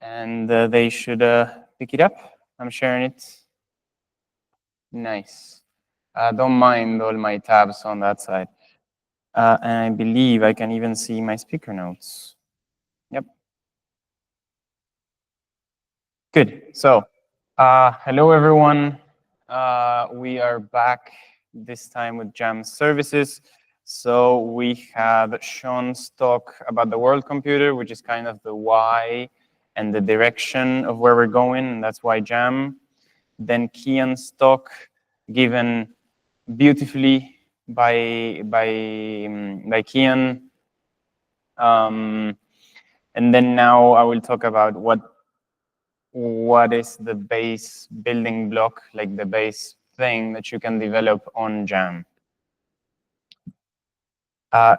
and they should pick it up. I'm sharing it. Nice. Don't mind all my tabs on that side. And I believe I can even see my speaker notes. Yep. Good. So, hello everyone. We are back this time with Jam Services. So we have Sean's talk about the world computer, which is kind of the why and the direction of where we're going, and that's why Jam. Then Kian's talk, given beautifully by Kian. And then now I will talk about what is the base building block, like the base thing that you can develop on Jam.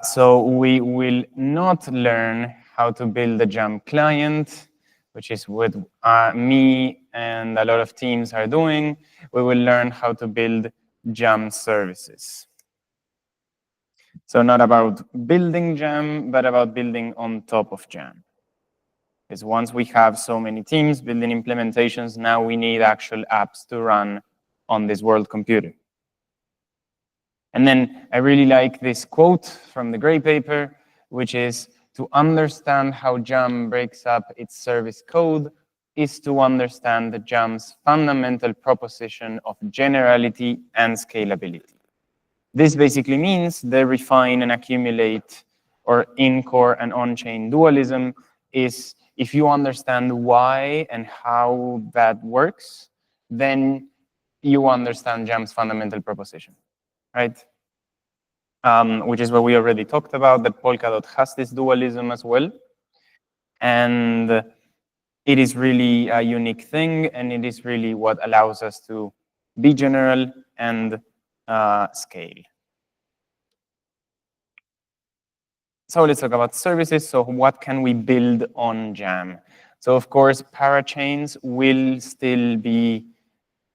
So we will not learn how to build a Jam client, which is what me and a lot of teams are doing. We will learn how to build Jam services. So not about building Jam, but about building on top of Jam. Because once we have so many teams building implementations, now we need actual apps to run on this world computer. And then I really like this quote from the gray paper, which is, to understand how Jam breaks up its service code is to understand the Jam's fundamental proposition of generality and scalability. This basically means the refine and accumulate, or in-core and on-chain dualism, is if you understand why and how that works, then you understand Jam's fundamental proposition, right? Which is what we already talked about, that Polkadot has this dualism as well. And it is really a unique thing, and it is really what allows us to be general and scale. So let's talk about services. So what can we build on Jam? So of course, parachains will still be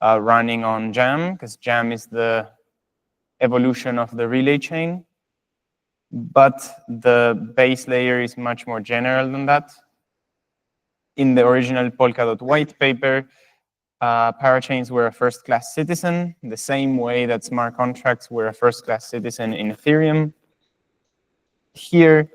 running on Jam, because Jam is the evolution of the relay chain. But the base layer is much more general than that. In the original Polkadot white paper, parachains were a first-class citizen, the same way that smart contracts were a first-class citizen in Ethereum. Here,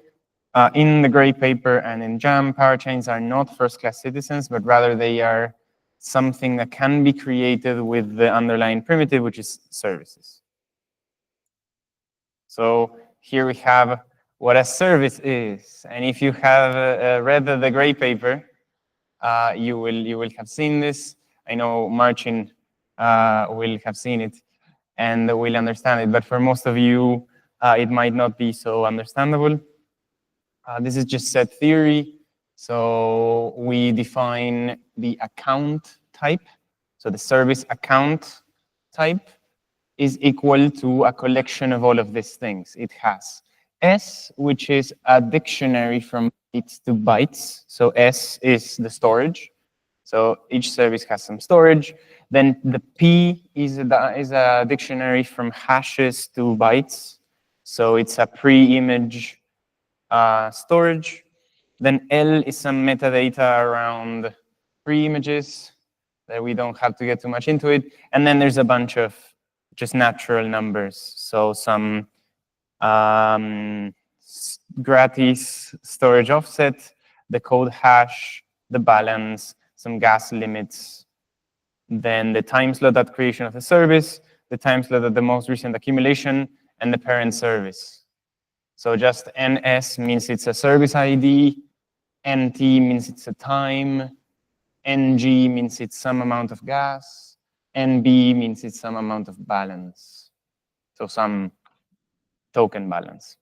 in the gray paper and in Jam, parachains are not first-class citizens, but rather they are something that can be created with the underlying primitive, which is services. So here we have what a service is. And if you have read the gray paper, you will have seen this. I know Marcin will have seen it and will understand it. But for most of you, it might not be so understandable. This is just set theory. So we define the account type. So the service account type is equal to a collection of all of these things. It has S, which is a dictionary from bytes to bytes. So S is the storage. So each service has some storage. Then the P is a dictionary from hashes to bytes. So it's a pre-image storage. Then L is some metadata around pre-images that we don't have to get too much into it. And then there's a bunch of just natural numbers. So some gratis storage offset, the code hash, the balance, some gas limits, then the time slot at creation of the service, the time slot at the most recent accumulation, and the parent service. So just NS means it's a service ID, NT means it's a time, NG means it's some amount of gas, NB means it's some amount of balance, so some token balance.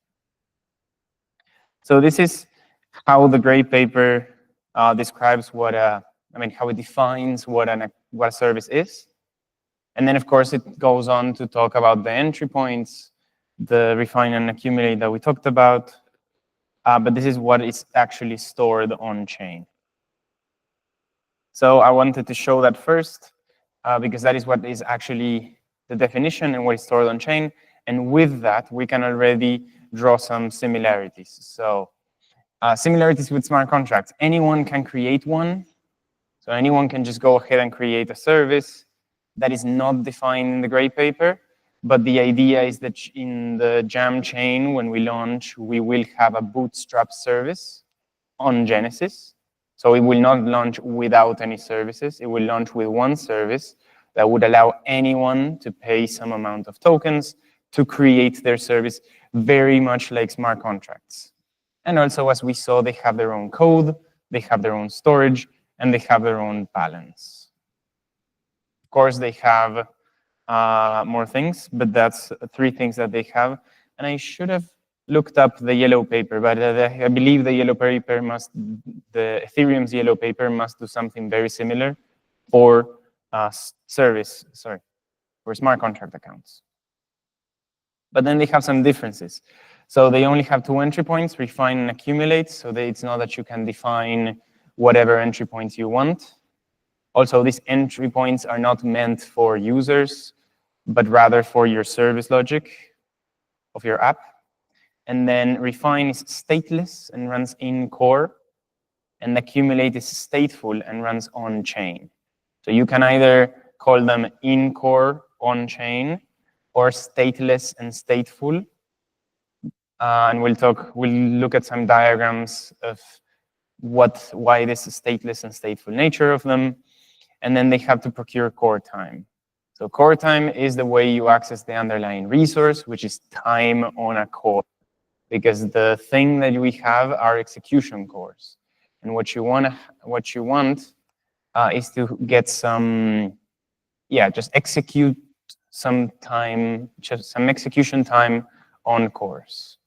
So this is how the gray paper describes how it defines what a service is. And then, of course, it goes on to talk about the entry points, the refine and accumulate that we talked about. But this is what is actually stored on chain. So I wanted to show that first, because that is what is actually the definition and what is stored on chain. And with that, we can already draw some similarities. So Similarities with smart contracts. Anyone can create one. So anyone can just go ahead and create a service that is not defined in the gray paper. But the idea is that in the Jam chain, when we launch, we will have a bootstrap service on Genesis. So it will not launch without any services. It will launch with one service that would allow anyone to pay some amount of tokens to create their service, very much like smart contracts. And also, as we saw, they have their own code, they have their own storage, and they have their own balance. Of course, they have more things, but that's 3 things that they have. And I should have looked up the yellow paper, but I believe the yellow paper the Ethereum's yellow paper must do something very similar for for smart contract accounts. But then they have some differences. So they only have 2 entry points, refine and accumulate. So it's not that you can define whatever entry points you want. Also, these entry points are not meant for users, but rather for your service logic of your app. And then refine is stateless and runs in core. And accumulate is stateful and runs on chain. So you can either call them in core on chain or stateless and stateful. And we'll look at some diagrams of why this is stateless and stateful nature of them. And then they have to procure core time. So core time is the way you access the underlying resource, which is time on a core. Because the thing that we have are execution cores. And what you want is to get just execute some time, just some execution time on cores.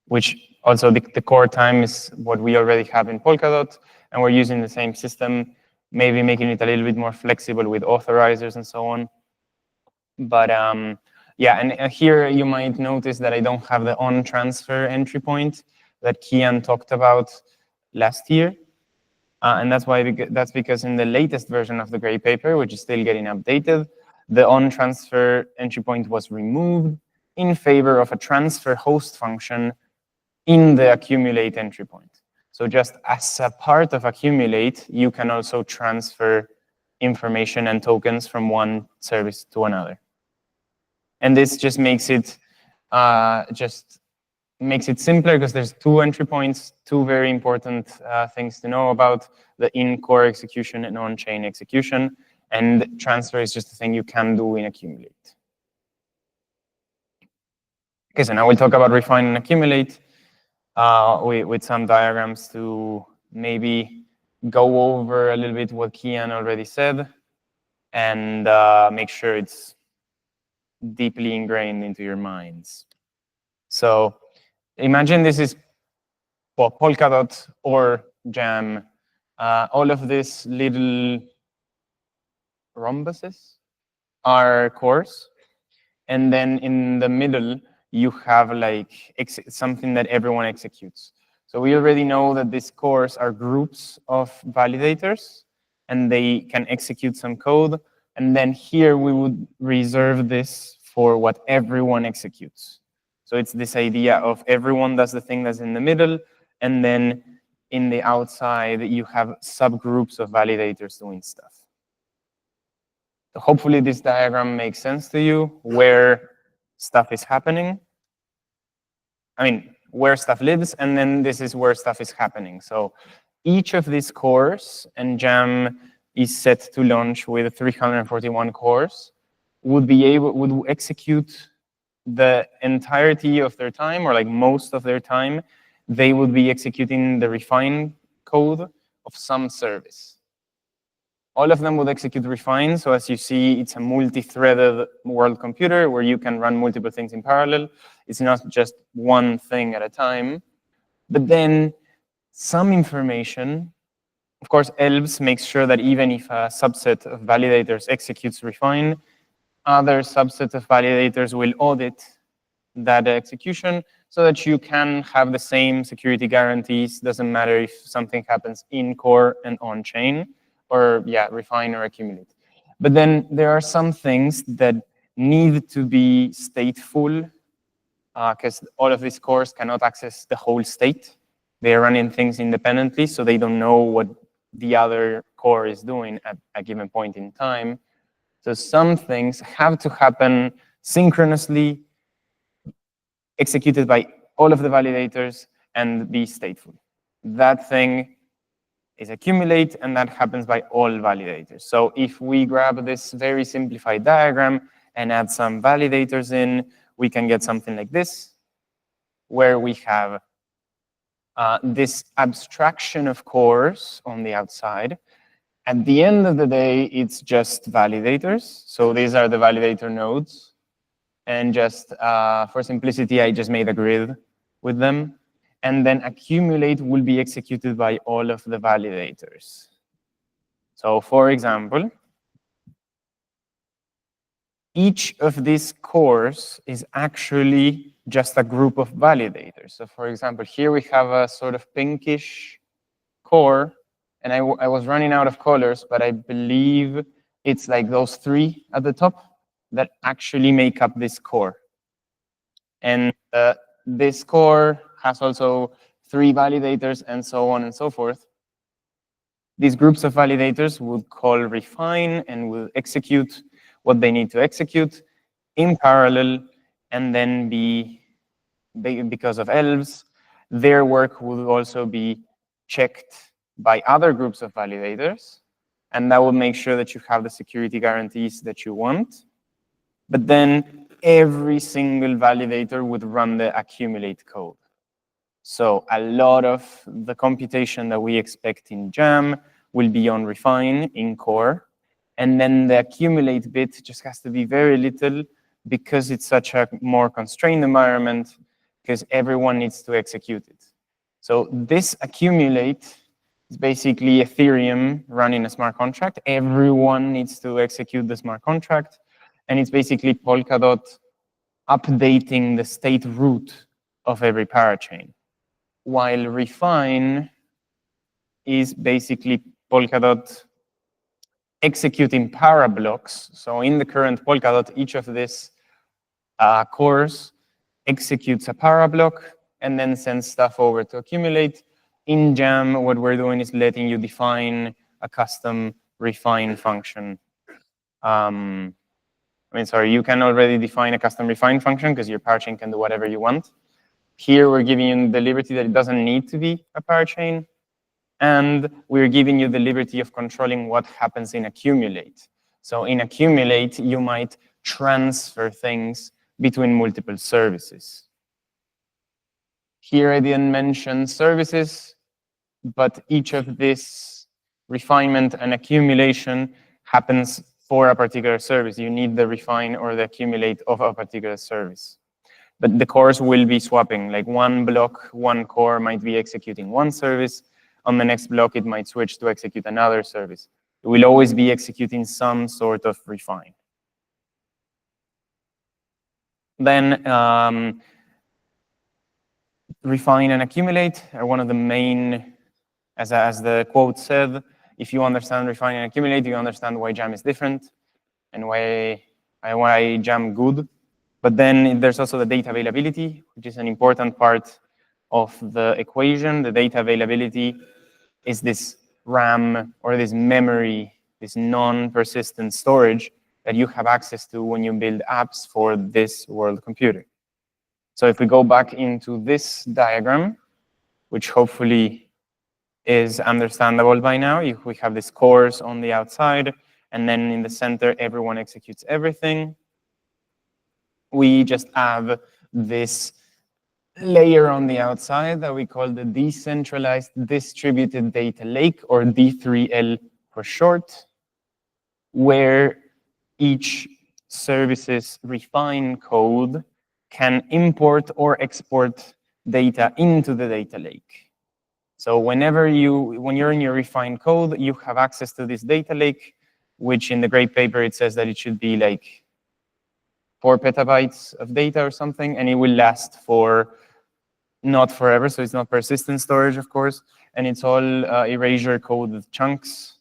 Which also the core time is what we already have in Polkadot, and we're using the same system, maybe making it a little bit more flexible with authorizers and so on. But yeah, and here you might notice that I don't have the on-transfer entry point that Kian talked about last year. And that's because in the latest version of the gray paper, which is still getting updated, the on-transfer entry point was removed in favor of a transfer host function in the accumulate entry point. So just as a part of accumulate, you can also transfer information and tokens from one service to another. And this just makes it simpler because there's 2 entry points, 2 very important things to know about: the in-core execution and on-chain execution. And transfer is just a thing you can do in accumulate. Okay, so now we'll talk about refine and accumulate with some diagrams to maybe go over a little bit what Kian already said and make sure it's deeply ingrained into your minds. So imagine this is Polkadot or Jam. All of these little rhombuses are cores. And then in the middle, you have like something that everyone executes. So we already know that these cores are groups of validators, and they can execute some code. And then here we would reserve this for what everyone executes. So it's this idea of everyone does the thing that's in the middle, and then in the outside, you have subgroups of validators doing stuff. So hopefully this diagram makes sense to you, where stuff is happening. I mean, where stuff lives, and then this is where stuff is happening. So each of these cores, and Jam is set to launch with 341 cores, would execute the entirety of their time, or like most of their time. They would be executing the refine code of some service. All of them would execute refine. So as you see, it's a multi-threaded world computer where you can run multiple things in parallel. It's not just one thing at a time. But then some information, of course, ELBS makes sure that even if a subset of validators executes refine, other subsets of validators will audit that execution so that you can have the same security guarantees. Doesn't matter if something happens in core and on chain, or refine or accumulate. But then there are some things that need to be stateful because all of these cores cannot access the whole state. They are running things independently, so they don't know what the other core is doing at a given point in time. So some things have to happen synchronously, executed by all of the validators, and be stateful. That thing is accumulate, and that happens by all validators. So if we grab this very simplified diagram and add some validators in, we can get something like this, where we have this abstraction of cores on the outside. At the end of the day, it's just validators. So these are the validator nodes. And just for simplicity, I just made a grid with them. And then accumulate will be executed by all of the validators. So for example, each of these cores is actually just a group of validators. So for example, here we have a sort of pinkish core, and I was running out of colors, but I believe it's like those three at the top that actually make up this core. And this core has also 3 validators and so on and so forth. These groups of validators would call refine and will execute what they need to execute in parallel, and then because of elves, their work will also be checked by other groups of validators, and that will make sure that you have the security guarantees that you want. But then every single validator would run the accumulate code. So a lot of the computation that we expect in Jam will be on refine in core. And then the accumulate bit just has to be very little because it's such a more constrained environment, because everyone needs to execute it. So this accumulate is basically Ethereum running a smart contract. Everyone needs to execute the smart contract. And it's basically Polkadot updating the state root of every parachain. While refine is basically Polkadot executing para blocks. So in the current Polkadot, each of these cores executes a para block and then sends stuff over to accumulate. In Jam, what we're doing is letting you define a custom refine function. You can already define a custom refine function because your parachain can do whatever you want. Here, we're giving you the liberty that it doesn't need to be a parachain. And we're giving you the liberty of controlling what happens in accumulate. So in accumulate, you might transfer things between multiple services. Here, I didn't mention services, but each of this refinement and accumulation happens for a particular service. You need the refine or the accumulate of a particular service. But the cores will be swapping. Like one block, one core might be executing one service. On the next block, it might switch to execute another service. It will always be executing some sort of refine. Then refine and accumulate are one of the main, as the quote said, if you understand refine and accumulate, you understand why Jam is different and why Jam good. But then there's also the data availability, which is an important part of the equation. The data availability is this RAM or this memory, this non-persistent storage that you have access to when you build apps for this world computing. So if we go back into this diagram, which hopefully is understandable by now, if we have these cores on the outside, and then in the center, everyone executes everything. We just have this layer on the outside that we call the decentralized distributed data lake, or D3L for short, where each service's refine code can import or export data into the data lake. So when you're in your refine code, you have access to this data lake, which in the great paper, it says that it should be like 4 petabytes of data or something, and it will last for not forever, so it's not persistent storage, of course, and it's all erasure code with chunks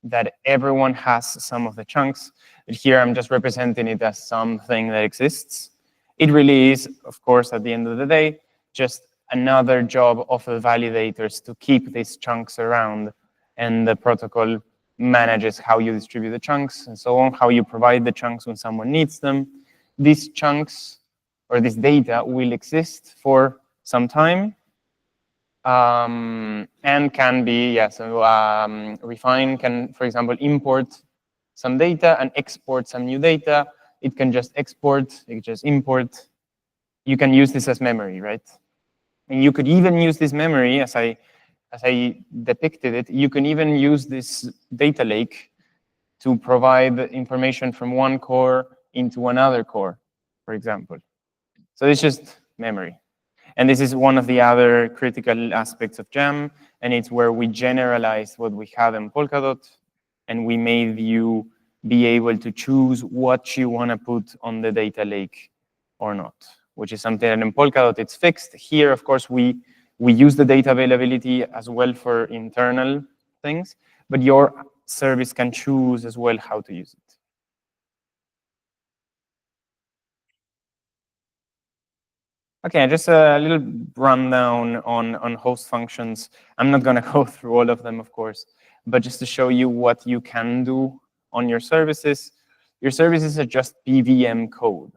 that everyone has some of the chunks. But here I'm just representing it as something that exists. It really is, of course, at the end of the day, just another job of the validators to keep these chunks around, and the protocol manages how you distribute the chunks and so on, how you provide the chunks when someone needs them. These chunks or this data will exist for some time, and can be, yeah, so Refine can, for example, import some data and export some new data. It can just export, it can just import. You can use this as memory, right? And you could even use this memory, as I depicted it, you can even use this data lake to provide information from one core into another core, for example. So it's just memory. And this is one of the other critical aspects of Jam, and it's where we generalized what we have in Polkadot, and we made you be able to choose what you want to put on the data lake or not, which is something that in Polkadot it's fixed. Here, of course, we use the data availability as well for internal things, but your service can choose as well how to use it. Okay, just a little rundown on host functions. I'm not going to go through all of them, of course, but just to show you what you can do on your services. Your services are just PVM code.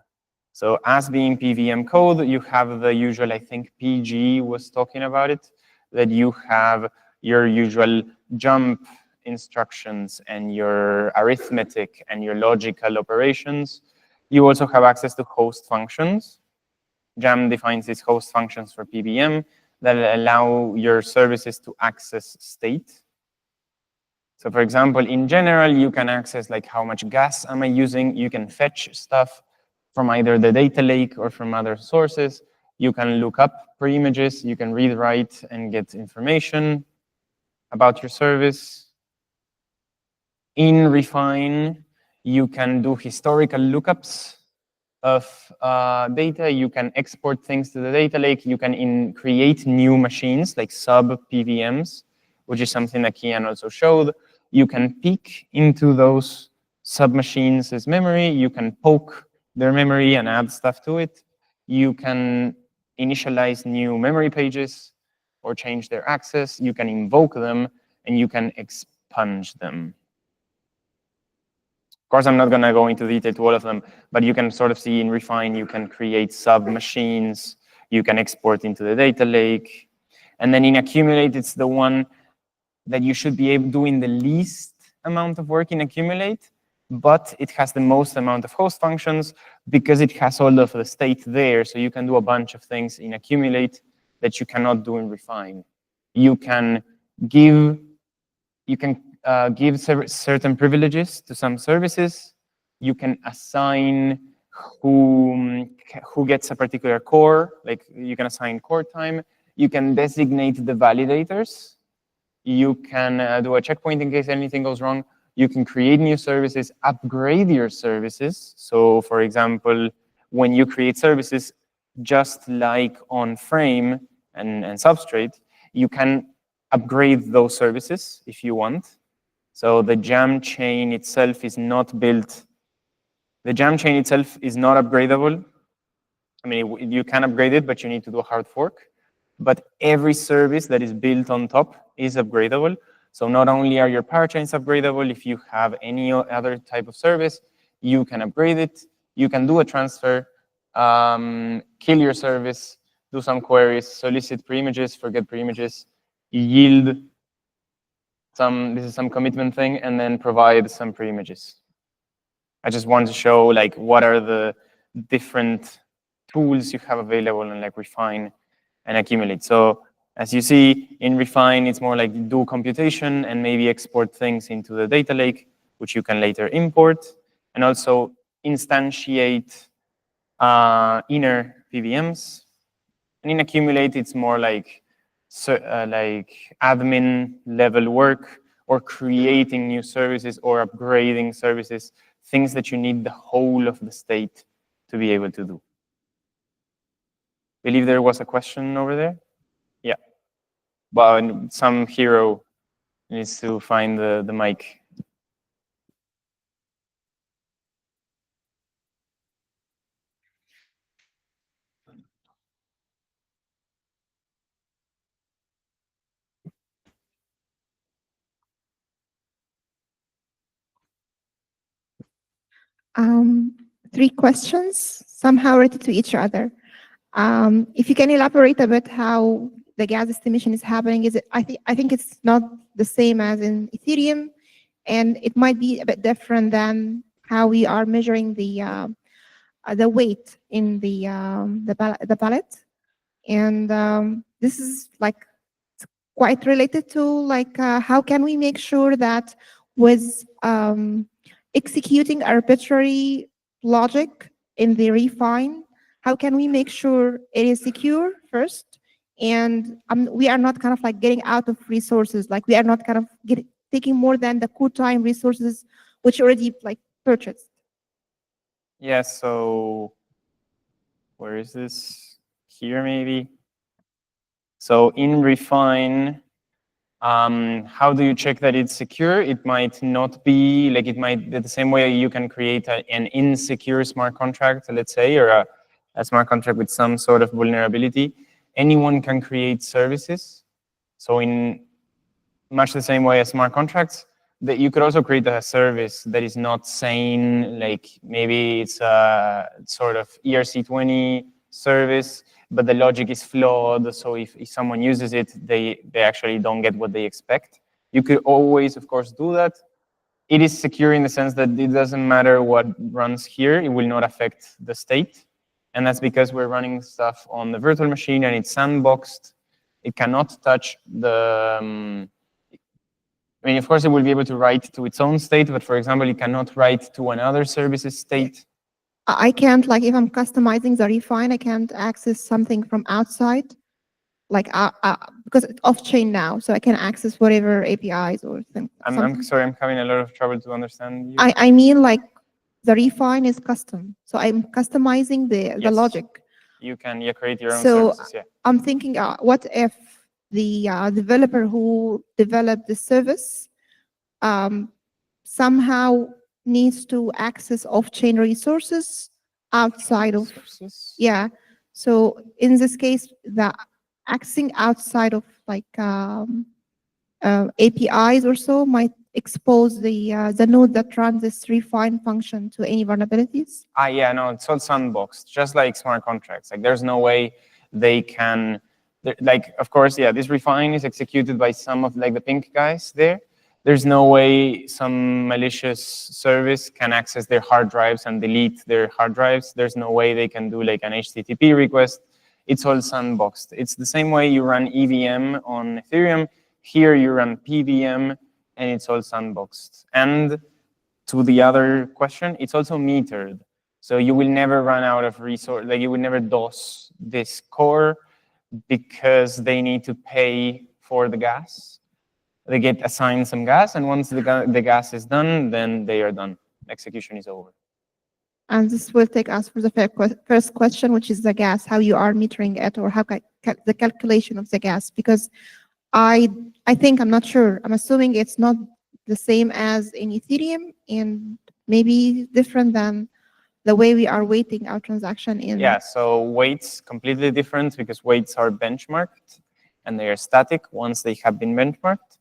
So as being PVM code, you have the usual, I think PG was talking about it, that you have your usual jump instructions and your arithmetic and your logical operations. You also have access to host functions. Jam defines these host functions for PVM that allow your services to access state. So for example, in general, you can access like how much gas am I using. You can fetch stuff from either the data lake or from other sources. You can look up pre-images. You can read, write, and get information about your service. In Refine, you can do historical lookups of data. You can export things to the data lake. You can create new machines like sub-PVMs, which is something that Kian also showed. You can peek into those sub-machines as memory. You can poke their memory and add stuff to it. You can initialize new memory pages or change their access. You can invoke them, and you can expunge them. Of course, I'm not going to go into detail to all of them, but you can sort of see in Refine, you can create sub-machines, you can export into the data lake. And then in Accumulate, it's the one that you should be doing the least amount of work in Accumulate, but it has the most amount of host functions because it has all of the state there. So you can do a bunch of things in Accumulate that you cannot do in Refine. You can give certain privileges to some services. You can assign who gets a particular core, like you can assign core time. You can designate the validators. You can do a checkpoint in case anything goes wrong. You can create new services, upgrade your services. So for example, when you create services, just like on Frame and Substrate, you can upgrade those services if you want. So the Jam chain itself is not built. The Jam chain itself is not upgradable. I mean, you can upgrade it, but you need to do a hard fork. But every service that is built on top is upgradable. So not only are your parachains upgradable, if you have any other type of service, you can upgrade it. You can do a transfer, kill your service, do some queries, solicit pre-images, forget pre-images, yield this is some commitment thing, and then provide some pre-images. I just want to show like what are the different tools you have available and like Refine and Accumulate. So as you see in Refine, it's more like do computation and maybe export things into the data lake, which you can later import, and also instantiate inner PVMs. And in Accumulate, it's more like admin level work or creating new services or upgrading services, things that you need the whole of the state to be able to do. I believe there was a question over there. Yeah. Well, some hero needs to find the mic. Um, Three questions, somehow related to each other. If you can elaborate a bit how the gas estimation is happening, is it? I think it's not the same as in Ethereum, and it might be a bit different than how we are measuring the weight in the pallet. And this is like quite related to like how can we make sure that with executing arbitrary logic in the refine, how can we make sure it is secure first, and we are not kind of like getting out of resources, like we are not kind of taking more than the core time resources which already like purchased. Yeah, so where is this? Here maybe. So in refine, how do you check that it's secure? It might not be, like it might be the same way you can create an insecure smart contract, let's say, or a smart contract with some sort of vulnerability. Anyone can create services. So in much the same way as smart contracts, that you could also create a service that is not sane, like maybe it's a sort of ERC20 service, but the logic is flawed. So if someone uses it, they actually don't get what they expect. You could always, of course, do that. It is secure in the sense that it doesn't matter what runs here. It will not affect the state. And that's because we're running stuff on the virtual machine and it's sandboxed. It cannot touch the I mean, of course, it will be able to write to its own state, but for example, it cannot write to another service's state. I can't, like, if I'm customizing the refine, I can't access something from outside, like, because it's off chain now, so I can access whatever APIs or things. I'm sorry, I'm having a lot of trouble to understand you. I mean, like, the refine is custom, so I'm customizing the Yes. logic. You can create your own So services, yeah. I'm thinking, what if the developer who developed the service somehow needs to access off-chain resources outside of, yeah. So in this case, the accessing outside of like APIs or so might expose the node that runs this refine function to any vulnerabilities. Yeah, no, it's all sandboxed, just like smart contracts. Like, there's no way they can, like, of course, yeah, this refine is executed by some of like the pink guys there. There's no way some malicious service can access their hard drives and delete their hard drives. There's no way they can do like an HTTP request. It's all sandboxed. It's the same way you run EVM on Ethereum. Here you run PBM, and it's all sandboxed. And to the other question, it's also metered. So you will never run out of resource, like you will never DOS this core because they need to pay for the gas. They get assigned some gas, and once the gas is done, then they are done. Execution is over. And this will take us for the first question, which is the gas, how you are metering it, or how the calculation of the gas. Because I think, I'm not sure, I'm assuming it's not the same as in Ethereum, and maybe different than the way we are weighting our transaction in. Yeah, so weights completely different because weights are benchmarked and they are static once they have been benchmarked.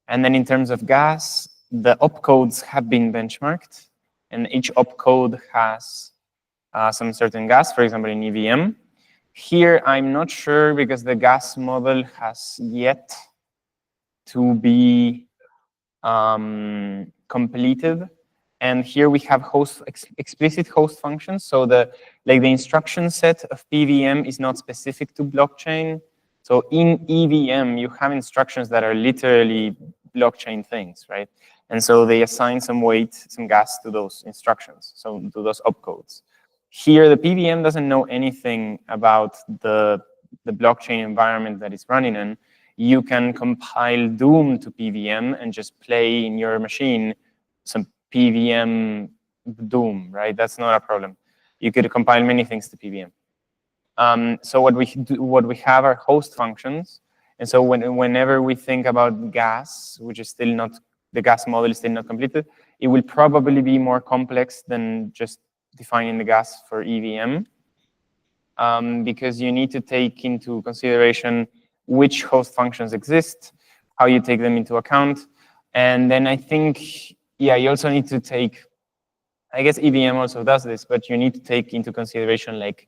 And then in terms of gas, the opcodes have been benchmarked, and each opcode has some certain gas, for example, in EVM. Here, I'm not sure because the gas model has yet to be completed. And here we have explicit host functions. So the instruction set of PVM is not specific to blockchain. So in EVM, you have instructions that are literally blockchain things, right? And so they assign some weight, some gas to those instructions, so to those opcodes. Here, the PVM doesn't know anything about the blockchain environment that it's running in. You can compile Doom to PVM and just play in your machine some PVM Doom, right? That's not a problem. You could compile many things to PVM. So what we have are host functions. And so whenever we think about gas, which is still not, the gas model is still not completed, it will probably be more complex than just defining the gas for EVM, because you need to take into consideration which host functions exist, how you take them into account. And then I think, yeah, you also need to take I guess EVM also does this, but you need to take into consideration like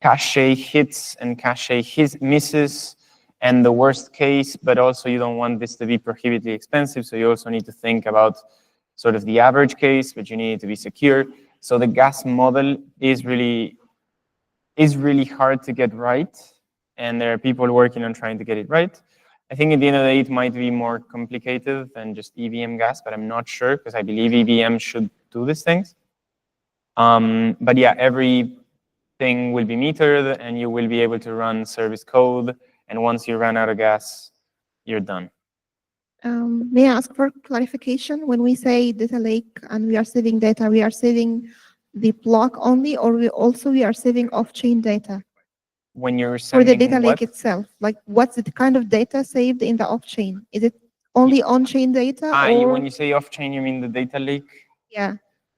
cache hits and cache misses and the worst case, but also you don't want this to be prohibitively expensive, so you also need to think about sort of the average case, but you need it to be secure. So the gas model is really hard to get right, and there are people working on trying to get it right. I think at the end of the day, it might be more complicated than just EVM gas, but I'm not sure because I believe EVM should do these things. But yeah, everything will be metered and you will be able to run service code. And once you run out of gas, you're done. May I ask for clarification? When we say data lake and we are saving data, we are saving the block only, or we are saving off-chain data? When you're For the sending data lake what? itself, like what's the kind of data saved in the off-chain? Is it only on-chain data, or? When you say off-chain, you mean the data lake? Yeah.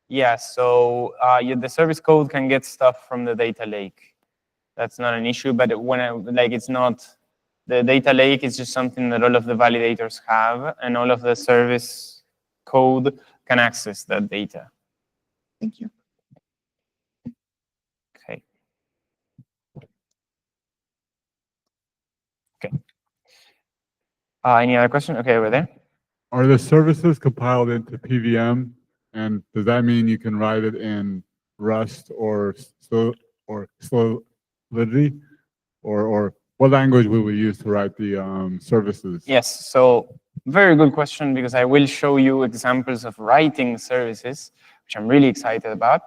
Yeah, so the service code can get stuff from the data lake. That's not an issue, but it's not, the data lake is just something that all of the validators have, and all of the service code can access that data. Thank you. Okay. Okay. Any other question? Okay, over there. Are the services compiled into PVM, and does that mean you can write it in Rust or Solidity, or what language will we use to write the services? Yes, so very good question, because I will show you examples of writing services, which I'm really excited about.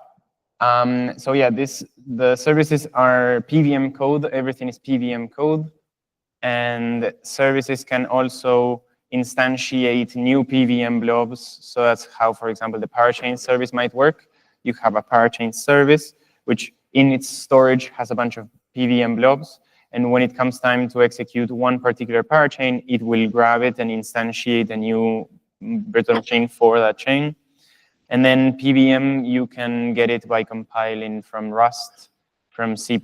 So yeah, the services are PVM code. Everything is PVM code. And services can also instantiate new PVM blobs. So that's how, for example, the parachain service might work. You have a parachain service, which in its storage has a bunch of PVM blobs. And when it comes time to execute one particular parachain, it will grab it and instantiate a new virtual chain for that chain. And then PVM, you can get it by compiling from Rust, from C++,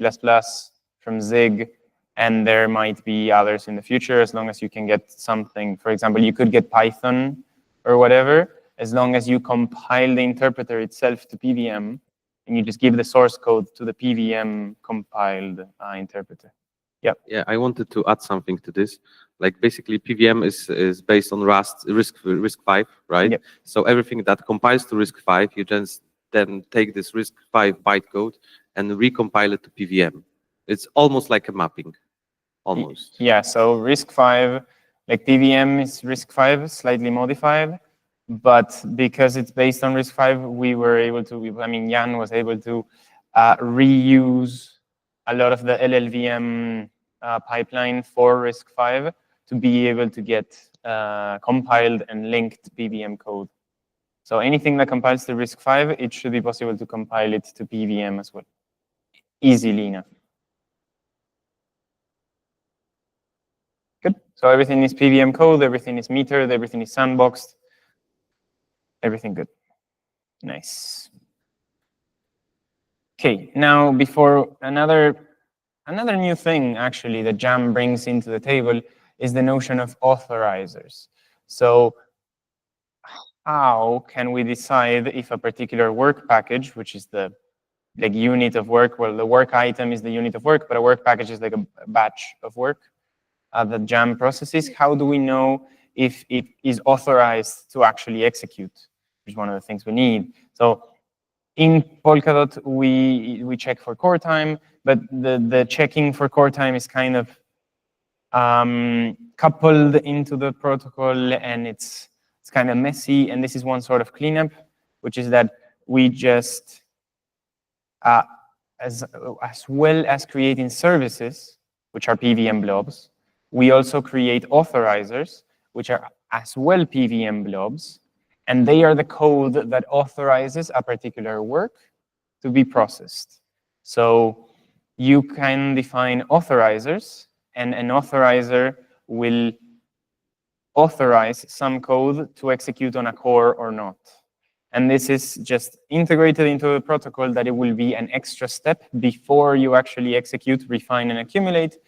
from Zig, and there might be others in the future, as long as you can get something. For example, you could get Python or whatever, as long as you compile the interpreter itself to PVM, and you just give the source code to the PVM compiled interpreter. Yep. Yeah, I wanted to add something to this. Like basically PVM is based on Rust RISC-V, right? Yep. So everything that compiles to RISC-V, you just then take this RISC-V bytecode and recompile it to PVM. It's almost like a mapping, almost. Yeah, so RISC-V, like PVM is RISC-V, slightly modified, but because it's based on RISC-V, we were able to, I mean, Jan was able to reuse a lot of the LLVM pipeline for RISC-V to be able to get compiled and linked PVM code. So anything that compiles to RISC-V, it should be possible to compile it to PVM as well, easily enough. Good. So everything is PVM code, everything is metered, everything is sandboxed, everything good. Nice. Okay, now before another new thing actually that Jam brings into the table is the notion of authorizers. So how can we decide if a particular work package, which is the unit of work, well, the work item is the unit of work, but a work package is like a batch of work that Jam processes. How do we know if it is authorized to actually execute, which is one of the things we need? So in Polkadot, we check for core time, but the checking for core time is kind of coupled into the protocol, and it's kind of messy. And this is one sort of cleanup, which is that we just, as well as creating services, which are PVM blobs, we also create authorizers, which are as well PVM blobs, and they are the code that authorizes a particular work to be processed. So you can define authorizers, and an authorizer will authorize some code to execute on a core or not. And this is just integrated into the protocol that it will be an extra step before you actually execute, refine, and accumulate.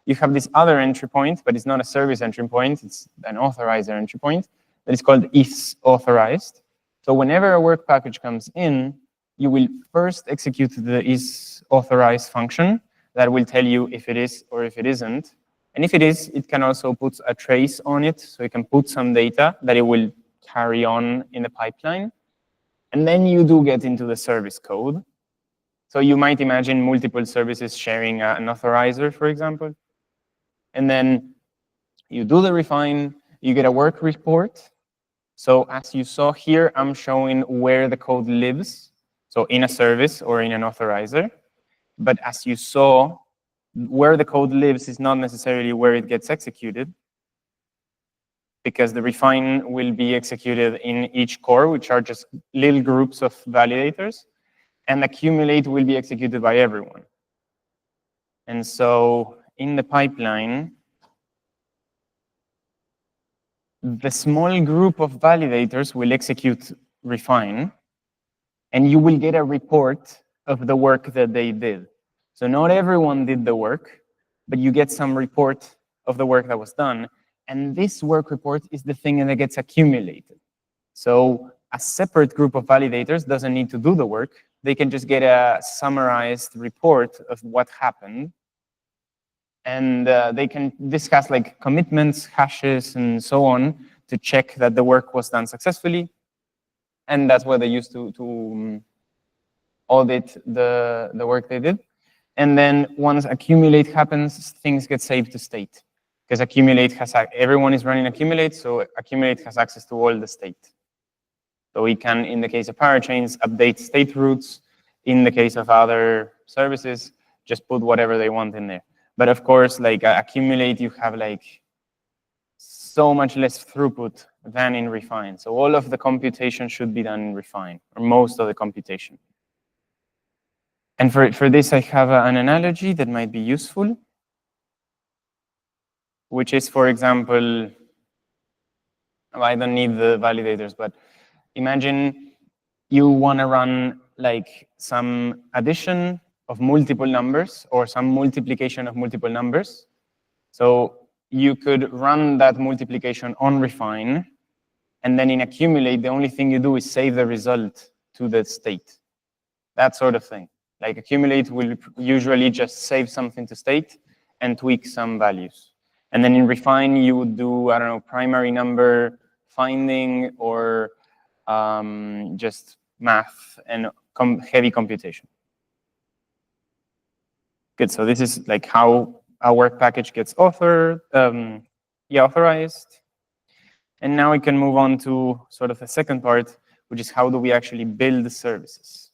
You have this other entry point, but it's not a service entry point, it's an authorizer entry point that is called is authorized. So whenever a work package comes in, you will first execute the isAuthorize function that will tell you if it is or if it isn't. And if it is, it can also put a trace on it, so it can put some data that it will carry on in the pipeline. And then you do get into the service code. So you might imagine multiple services sharing an authorizer, for example. And then you do the refine, you get a work report. So as you saw here, I'm showing where the code lives, so in a service or in an authorizer. But as you saw, where the code lives is not necessarily where it gets executed, because the refine will be executed in each core, which are just little groups of validators, and accumulate will be executed by everyone. And so in the pipeline, the small group of validators will execute refine, and you will get a report of the work that they did. So not everyone did the work, but you get some report of the work that was done. And this work report is the thing that gets accumulated. So a separate group of validators doesn't need to do the work. They can just get a summarized report of what happened. And they can discuss like commitments, hashes, and so on to check that the work was done successfully. And that's what they use to audit the work they did. And then once accumulate happens, things get saved to state. Because accumulate has, everyone is running accumulate, so accumulate has access to all the state. So we can, in the case of parachains, update state roots. In the case of other services, just put whatever they want in there. But of course, like accumulate, you have like so much less throughput than in refine. So all of the computation should be done in refine, or most of the computation. And for this, I have an analogy that might be useful, which is, for example, I don't need the validators, but imagine you want to run like some addition of multiple numbers or some multiplication of multiple numbers. So you could run that multiplication on refine, and then in accumulate, the only thing you do is save the result to the state. That sort of thing. Like accumulate will usually just save something to state and tweak some values. And then in refine, you would do, I don't know, primary number finding or just math and heavy computation. Good, so this is like how a work package gets authorized. And now we can move on to sort of the second part, which is how do we actually build services.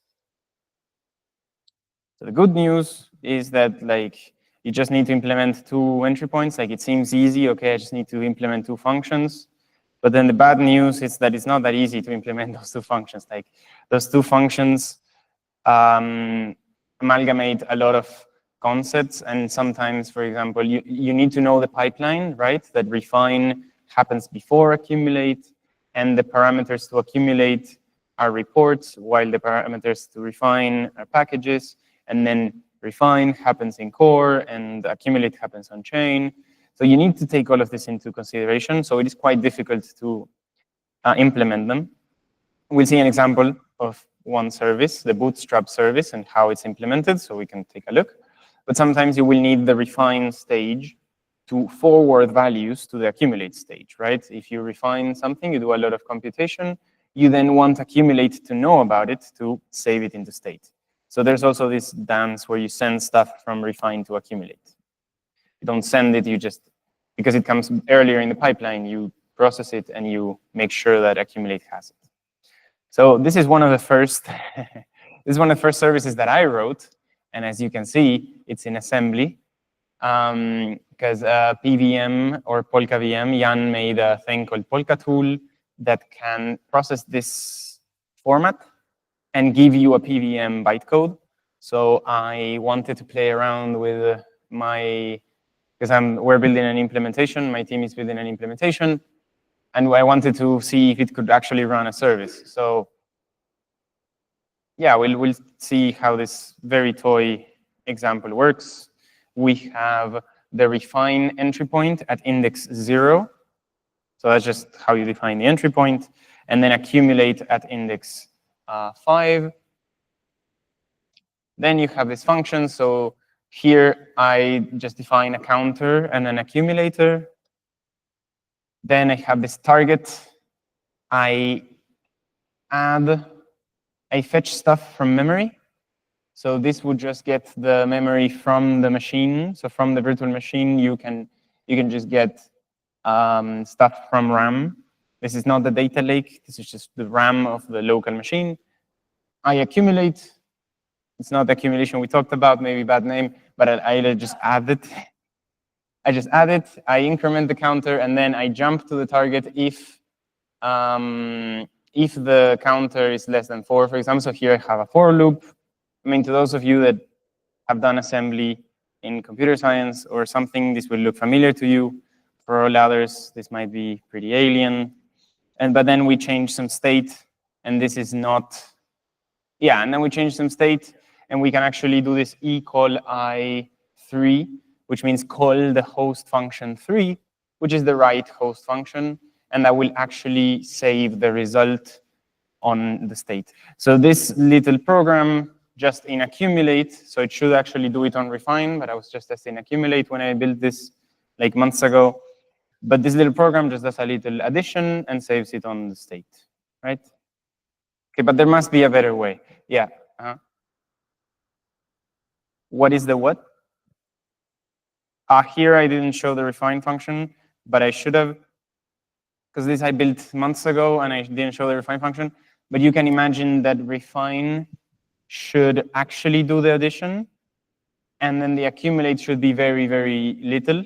So the good news is that like you just need to implement 2 entry points. Like it seems easy, okay, I just need to implement 2 functions. But then the bad news is that it's not that easy to implement those 2 functions. Like those 2 functions amalgamate a lot of concepts, and sometimes, for example, you need to know the pipeline, right? That refine happens before accumulate, and the parameters to accumulate are reports, while the parameters to refine are packages, and then refine happens in core, and accumulate happens on chain. So you need to take all of this into consideration, so it is quite difficult to implement them. We'll see an example of one service, the bootstrap service, and how it's implemented, so we can take a look. But sometimes you will need the refine stage to forward values to the accumulate stage, right? If you refine something, you do a lot of computation, you then want accumulate to know about it to save it into state. So there's also this dance where you send stuff from refine to accumulate. You don't send it, you just, because it comes earlier in the pipeline, you process it and you make sure that accumulate has it. So this is one of the first, this is one of the first services that I wrote. And as you can see, it's in assembly. Because PVM or Polka VM, Jan made a thing called Polka tool that can process this format and give you a PVM bytecode. So I wanted to play around with my, because we're building an implementation, my team is building an implementation, and I wanted to see if it could actually run a service. So yeah, we'll see how this very toy example works. We have the refine entry point at index 0. So that's just how you define the entry point. and then accumulate at index 5. Then you have this function. So here I just define a counter and an accumulator. Then I have this target. I fetch stuff from memory. So this would just get the memory from the machine. So from the virtual machine, you can just get stuff from RAM. This is not the data lake. This is just the RAM of the local machine. I accumulate. It's not the accumulation we talked about, maybe bad name, but I just add it. I just add it. I increment the counter, and then I jump to the target if the counter is less than 4, for example. So here I have a for loop. I mean, to those of you that have done assembly in computer science or something, this will look familiar to you. For all others, this might be pretty alien. But then we change some state, and this is not, yeah, and then we change some state, and we can actually do this call I3, which means call the host function 3, which is the right host function, and that will actually save the result on the state. So this little program just in accumulate, so it should actually do it on refine, but I was just testing accumulate when I built this like months ago. But this little program just does a little addition and saves it on the state, right? Okay, but there must be a better way. Yeah. What is the what? Here I didn't show the refine function, but I should have, because this I built months ago and I didn't show the refine function. But you can imagine that refine should actually do the addition, and then the accumulate should be very, very little,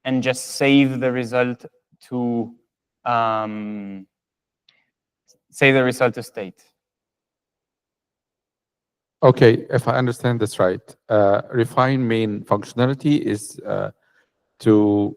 and just save the result to state. Okay, if I understand this right, refine main functionality is to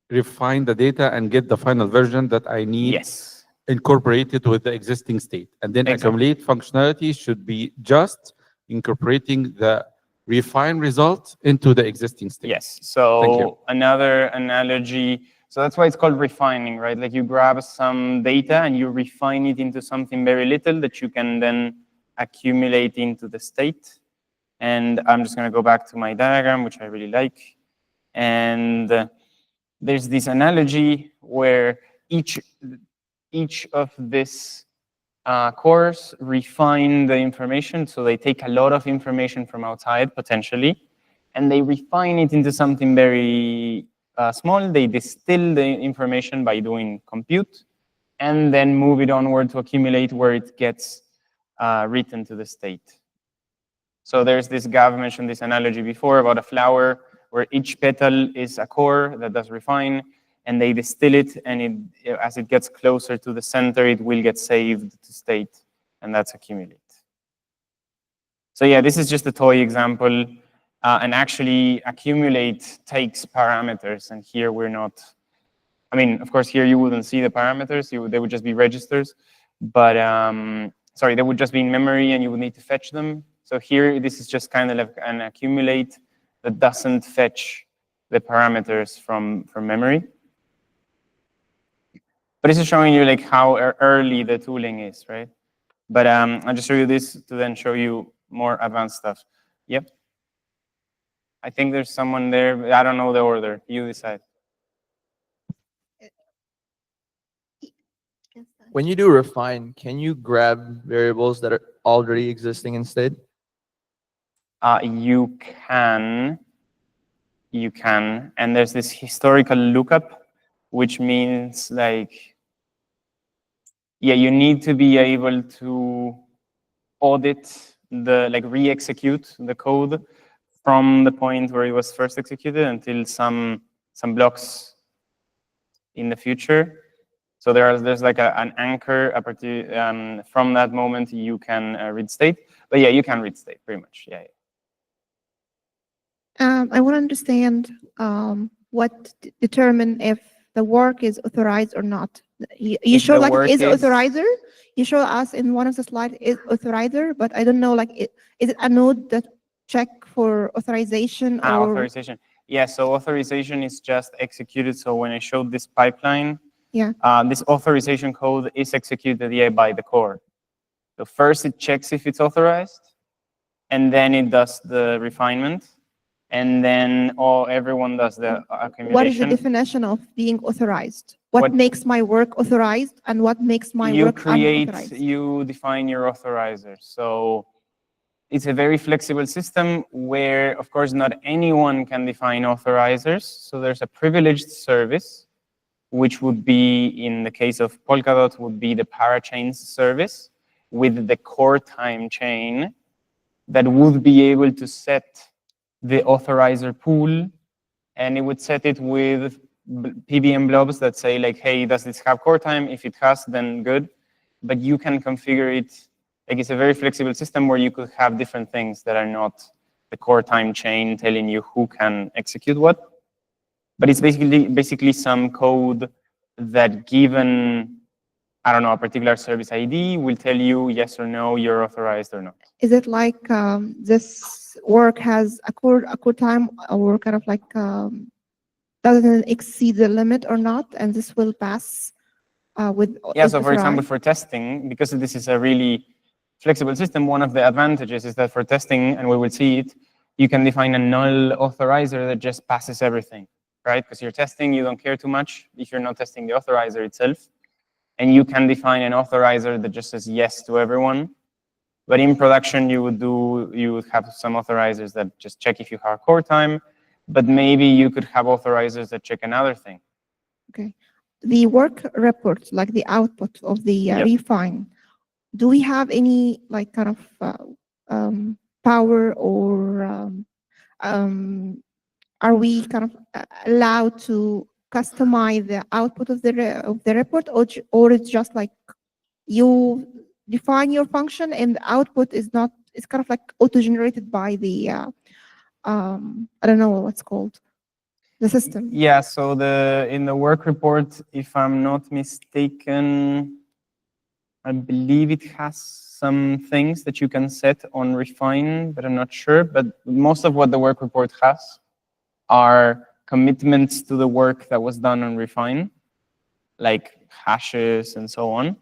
refine the data and get the final version that I need. Yes. Incorporated with the existing state. And then accumulate functionality should be just incorporating the refine result into the existing state. Yes. So another analogy, so that's why it's called refining, right? Like you grab some data and you refine it into something very little that you can then accumulate into the state. And I'm just going to go back to my diagram, which I really like. And there's this analogy where each of this cores refine the information. So they take a lot of information from outside, potentially, and they refine it into something very small. They distill the information by doing compute, and then move it onward to accumulate where it gets written to the state. So there's this, Gav mentioned this analogy before about a flower where each petal is a core that does refine, and they distill it, and as it gets closer to the center, it will get saved to state, and that's accumulate. So yeah, this is just a toy example, and actually accumulate takes parameters, and here we're not, I mean, of course, here you wouldn't see the parameters, they would just be registers, but, sorry, they would just be in memory, and you would need to fetch them. So here, this is just kind of like an accumulate that doesn't fetch the parameters from memory. But this is showing you like how early the tooling is, right? But I'll just show you this to then show you more advanced stuff. Yep. I think there's someone there. I don't know the order. You decide. When you do refine, can you grab variables that are already existing instead? You can. And there's this historical lookup, which means like, yeah, you need to be able to audit like re-execute the code from the point where it was first executed until some blocks in the future. So there's like an anchor from that moment you can read state. But yeah, you can read state pretty much. Yeah. I want to understand what determine if the work is authorized or not. You show like is authorizer. You show us in one of the slides is authorizer, but I don't know like is it a node that check for authorization or authorization? Yeah. So authorization is just executed. So when I showed this pipeline, Yeah. This authorization code is executed by the core. So first it checks if it's authorized, and then it does the refinement, and then everyone does the accumulation. What is the definition of being authorized? What makes my work authorized and what makes my work unauthorized? You define your authorizer. So it's a very flexible system where, of course, not anyone can define authorizers. So there's a privileged service, which would be, in the case of Polkadot, would be the parachains service with the core time chain that would be able to set the authorizer pool, and it would set it with PBM blobs that say like, hey, does this have core time? If it has, then good. But you can configure it, like it's a very flexible system where you could have different things that are not the core time chain telling you who can execute what. But it's basically some code that, given, I don't know, a particular service ID, will tell you yes or no, you're authorized or not. Is it like this work has a core time, or kind of like doesn't exceed the limit or not, and this will pass with? Yeah, so for example, for testing, because this is a really flexible system, one of the advantages is that for testing, and we will see it, you can define a null authorizer that just passes everything, right? Because you're testing, you don't care too much if you're not testing the authorizer itself. And you can define an authorizer that just says yes to everyone. But in production, you would have some authorizers that just check if you have core time, but maybe you could have authorizers that check another thing. Okay. The work report, like the output of the refine, do we have any like kind of power, or are we kind of allowed to customize the output of the report, or it's just like you define your function and the output is not, it's kind of like auto-generated by the I don't know what's called, the system? Yeah, so in the work report, if I'm not mistaken, I believe it has some things that you can set on refine, but I'm not sure. But most of what the work report has are commitments to the work that was done on refine, like hashes and so on.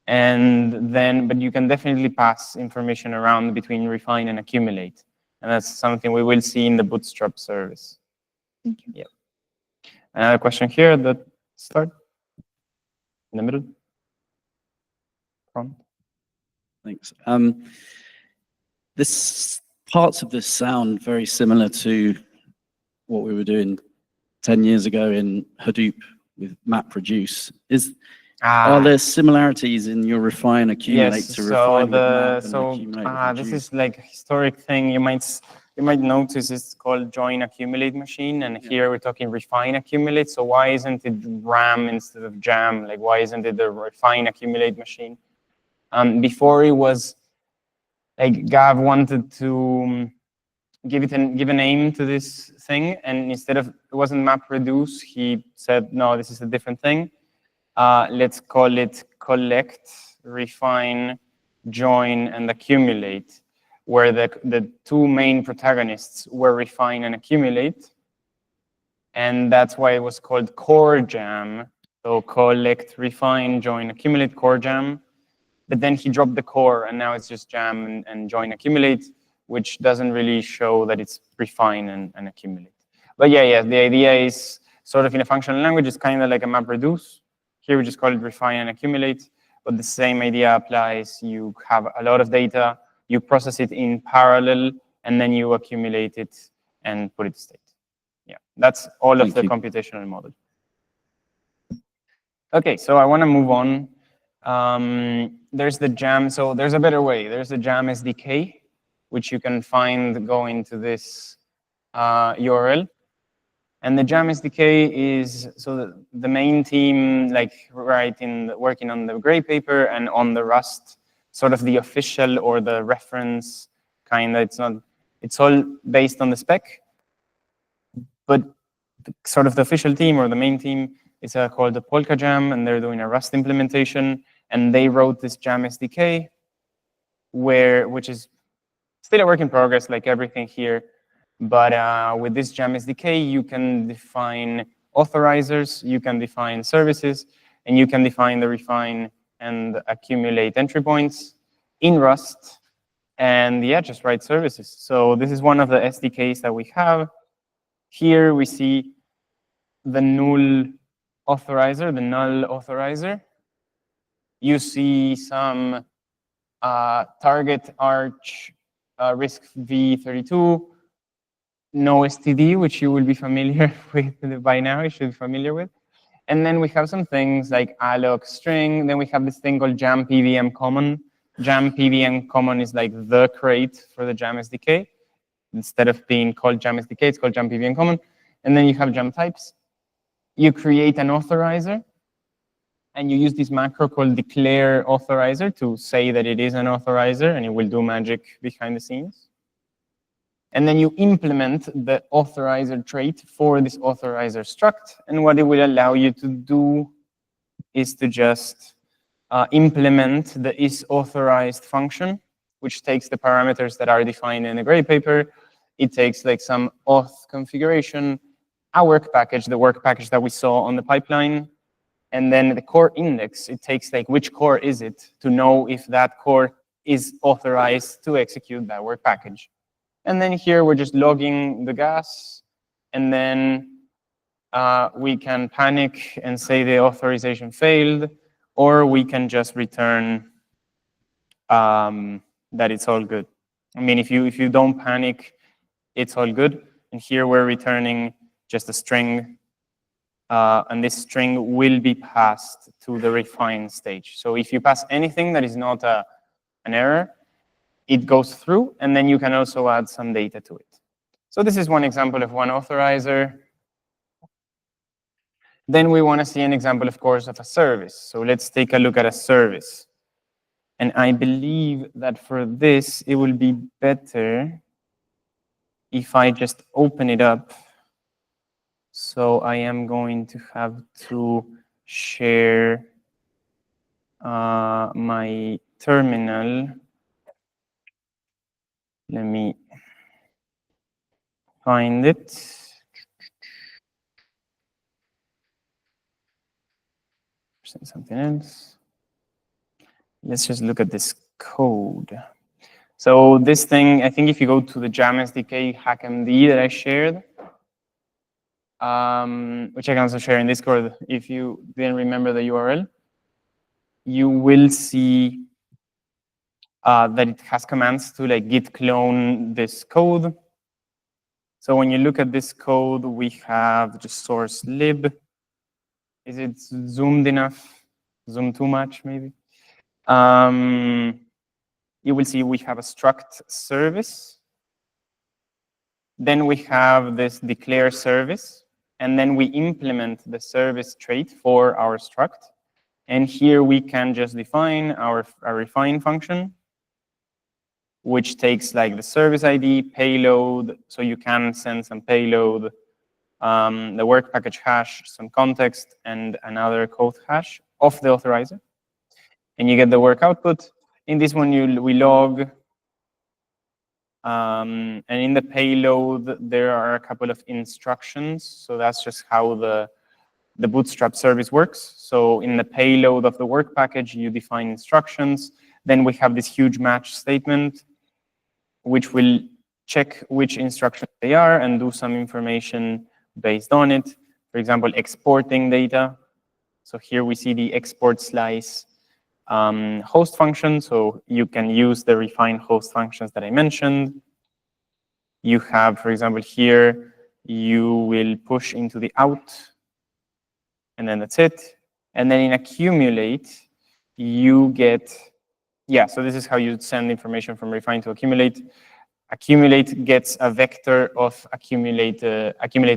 And then, but you can definitely pass information around between refine and accumulate. And that's something we will see in the Bootstrap service. Thank you. Yeah. Another question here at the start, in the middle. Front. Thanks. This parts of this sound very similar to what we were doing 10 years ago in Hadoop with MapReduce. Are there similarities in your refine accumulate yes, to refine with map and so accumulate with this reduce? is like a historic thing. You might notice it's called join accumulate machine, and here we're talking refine accumulate. So why isn't it RAM instead of jam? Like, why isn't it the refine accumulate machine? Before it was like Gav wanted to give a name to this thing, and instead of, it wasn't MapReduce, he said, no, this is a different thing. Let's call it collect, refine, join, and accumulate, where the two main protagonists were refine and accumulate. And that's why it was called core jam. So collect, refine, join, accumulate, core jam. But then he dropped the core, and now it's just jam and join, accumulate, which doesn't really show that it's refine and accumulate. But yeah, the idea is sort of in a functional language, it's kind of like a MapReduce. Here we just call it refine and accumulate, but the same idea applies. You have a lot of data, you process it in parallel, and then you accumulate it and put it to state. Yeah, that's all of the computational model. Okay, so I want to move on. There's the jam, so there's a better way. There's the jam SDK, which you can find going to this URL. And the jam SDK is, so the main team, like working on the gray paper and on the Rust, sort of the official or the reference kind of, it's all based on the spec. But sort of the official team or the main team is called the Polka Jam, and they're doing a Rust implementation. And they wrote this jam SDK, which is still a work in progress, like everything here. But with this jam SDK, you can define authorizers, you can define services, and you can define the refine and accumulate entry points in Rust. And yeah, just write services. So this is one of the SDKs that we have. Here we see the null authorizer, the null authorizer. You see some target arch risk v32, no STD, which you will be familiar with by now, you should be familiar with. And then we have some things like alloc string. Then we have this thing called jam PVM common. Jam PVM common is like the crate for the jam SDK. Instead of being called jam SDK, it's called jam PVM common. And then you have jam types. You create an authorizer, and you use this macro called declare authorizer to say that it is an authorizer, and it will do magic behind the scenes. And then you implement the authorizer trait for this authorizer struct. And what it will allow you to do is to just implement the isAuthorized function, which takes the parameters that are defined in the gray paper. It takes like some auth configuration, a work package, the work package that we saw on the pipeline, and then the core index. It takes like which core is it to know if that core is authorized to execute that work package. And then here we're just logging the gas, and then we can panic and say the authorization failed, or we can just return that it's all good. I mean, if you don't panic, it's all good. And here we're returning just a string, and this string will be passed to the refine stage. So if you pass anything that is not an error, it goes through, and then you can also add some data to it. So this is one example of one authorizer. Then we want to see an example, of course, of a service. So let's take a look at a service. And I believe that for this, it will be better if I just open it up. So I am going to have to share my terminal. Let me find it. Something else. Let's just look at this code. So this thing, I think if you go to the Jam SDK hackmd that I shared, which I can also share in Discord if you didn't remember the URL, you will see that it has commands to like git clone this code. So when you look at this code, we have just source lib. Is it zoomed enough? Zoom too much, maybe? You will see we have a struct service. Then we have this declare service. And then we implement the service trait for our struct. And here we can just define our refine function, which takes like the service ID, payload, so you can send some payload, the work package hash, some context, and another code hash of the authorizer. And you get the work output. In this one, we log. And in the payload, there are a couple of instructions. So that's just how the Bootstrap service works. So in the payload of the work package, you define instructions. Then we have this huge match statement, which will check which instructions they are and do some information based on it. For example, exporting data. So here we see the export slice host function. So you can use the refine host functions that I mentioned. You have, for example, here, you will push into the out, and then that's it. And then in accumulate, you get, yeah, so this is how you send information from refine to accumulate. Accumulate gets a vector of accumulate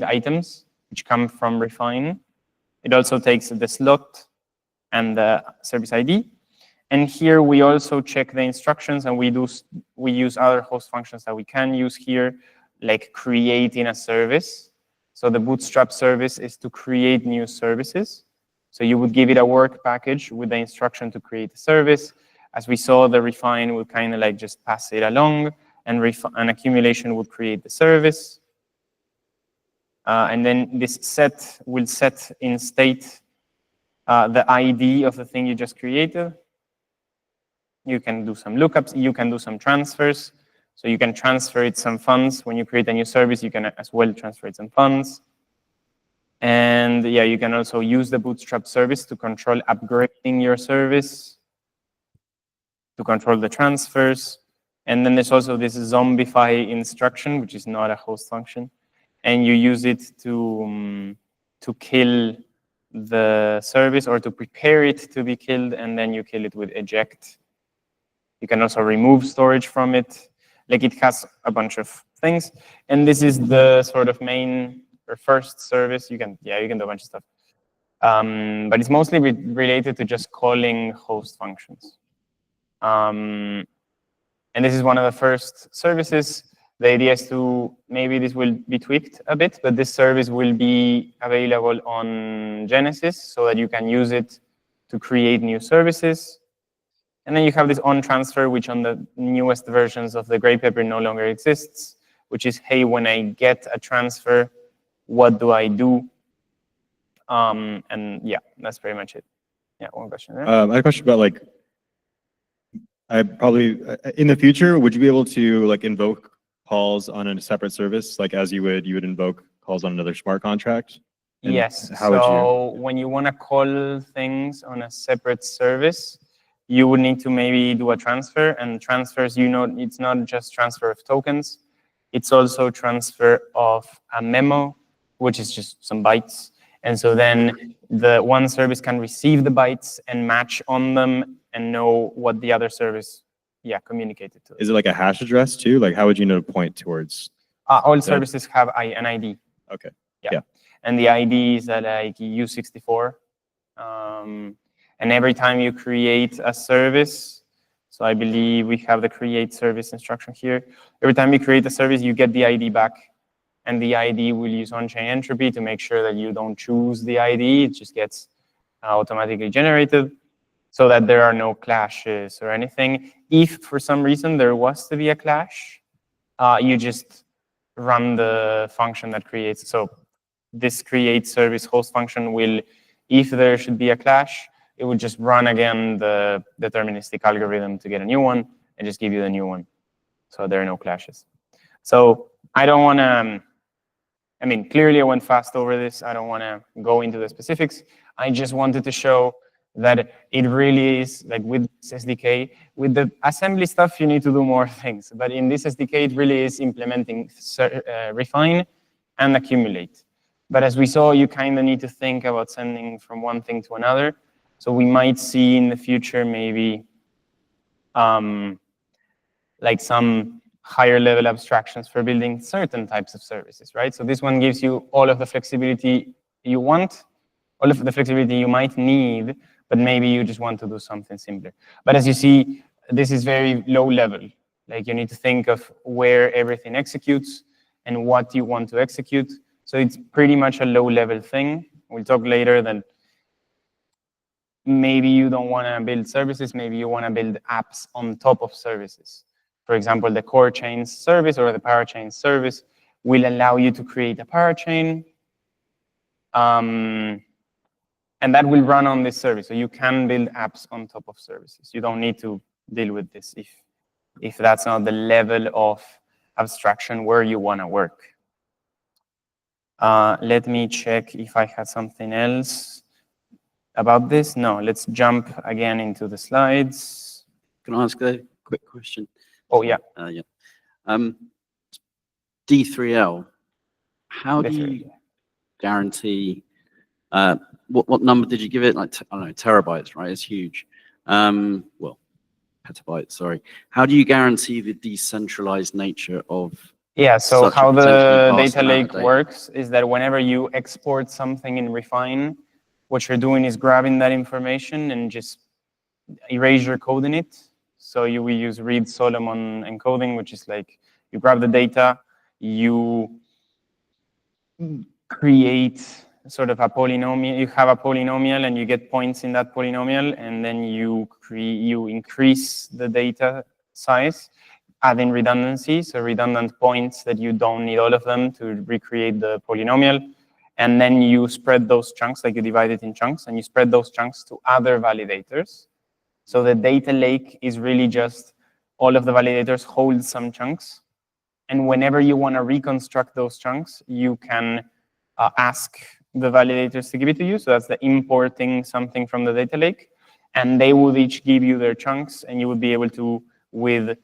items, which come from refine. It also takes the slot and the service ID. And here we also check the instructions, and we use other host functions that we can use here, like creating a service. So the Bootstrap service is to create new services. So you would give it a work package with the instruction to create a service. As we saw, the refine would kind of like just pass it along, and an accumulation would create the service. And then this set will set in state the ID of the thing you just created. You can do some lookups, you can do some transfers. So you can transfer it some funds. When you create a new service, you can as well transfer it some funds. And yeah, you can also use the Bootstrap service to control upgrading your service, to control the transfers. And then there's also this zombify instruction, which is not a host function. And you use it to kill the service or to prepare it to be killed, and then you kill it with eject. You can also remove storage from it. Like, it has a bunch of things. And this is the sort of main or first service. You can do a bunch of stuff. But it's mostly related to just calling host functions. And this is one of the first services. The idea is to, maybe this will be tweaked a bit, but this service will be available on Genesis so that you can use it to create new services. And then you have this on transfer, which on the newest versions of the gray paper no longer exists, which is, hey, when I get a transfer, what do I do? And yeah, that's pretty much it. Yeah, one question there. I had a question about, like, in the future, would you be able to, like, invoke calls on a separate service, like as you would invoke calls on another smart contract? And yes. How would you? So when you want to call things on a separate service, you would need to maybe do a transfer. And transfers, it's not just transfer of tokens. It's also transfer of a memo, which is just some bytes. And so then the one service can receive the bytes and match on them and know what the other service, communicated to. Is it like a hash address too? Like, how would you know to point towards? All services have an ID. Okay. Yeah. And the ID is like U64. And every time you create a service, so I believe we have the create service instruction here. Every time you create a service, you get the ID back. And the ID will use on-chain entropy to make sure that you don't choose the ID. It just gets automatically generated so that there are no clashes or anything. If for some reason there was to be a clash, you just run the function that creates. So this create service host function will, if there should be a clash, it would just run again the deterministic algorithm to get a new one and just give you the new one. So there are no clashes. So I don't want to, clearly I went fast over this. I don't want to go into the specifics. I just wanted to show that it really is, like, with this SDK, with the assembly stuff, you need to do more things. But in this SDK, it really is implementing refine and accumulate. But as we saw, you kind of need to think about sending from one thing to another. So we might see in the future maybe like some higher level abstractions for building certain types of services, right? So this one gives you all of the flexibility you want, all of the flexibility you might need, but maybe you just want to do something simpler. But as you see, this is very low level. Like, you need to think of where everything executes and what you want to execute. So it's pretty much a low level thing. We'll talk later that maybe you don't want to build services, maybe you want to build apps on top of services. For example, the core chain service or the parachain service will allow you to create a parachain, and that will run on this service. So you can build apps on top of services. You don't need to deal with this if that's not the level of abstraction where you want to work. Let me check if I had something else about this. No, let's jump again into the slides. Can I ask a quick question? Oh, yeah. D3L, how do you guarantee, what number did you give it? Like, I don't know, terabytes, right? It's huge. Well, petabytes, sorry. How do you guarantee the decentralized nature of? Yeah, so such a how the potentially vast data amount of lake data? works is that whenever you export something in Refine, what you're doing is grabbing that information and just erase your code in it. So we use read Solomon encoding, which is like you grab the data, you create sort of a polynomial. You have a polynomial and you get points in that polynomial, and then you increase the data size. adding redundancy, so redundant points that you don't need all of them to recreate the polynomial. And then you spread those chunks, like you divide it in chunks, and you spread those chunks to other validators. So the data lake is really just all of the validators hold some chunks. And whenever you want to reconstruct those chunks, you can ask the validators to give it to you. So that's the importing something from the data lake. And they would each give you their chunks, and you would be able to, with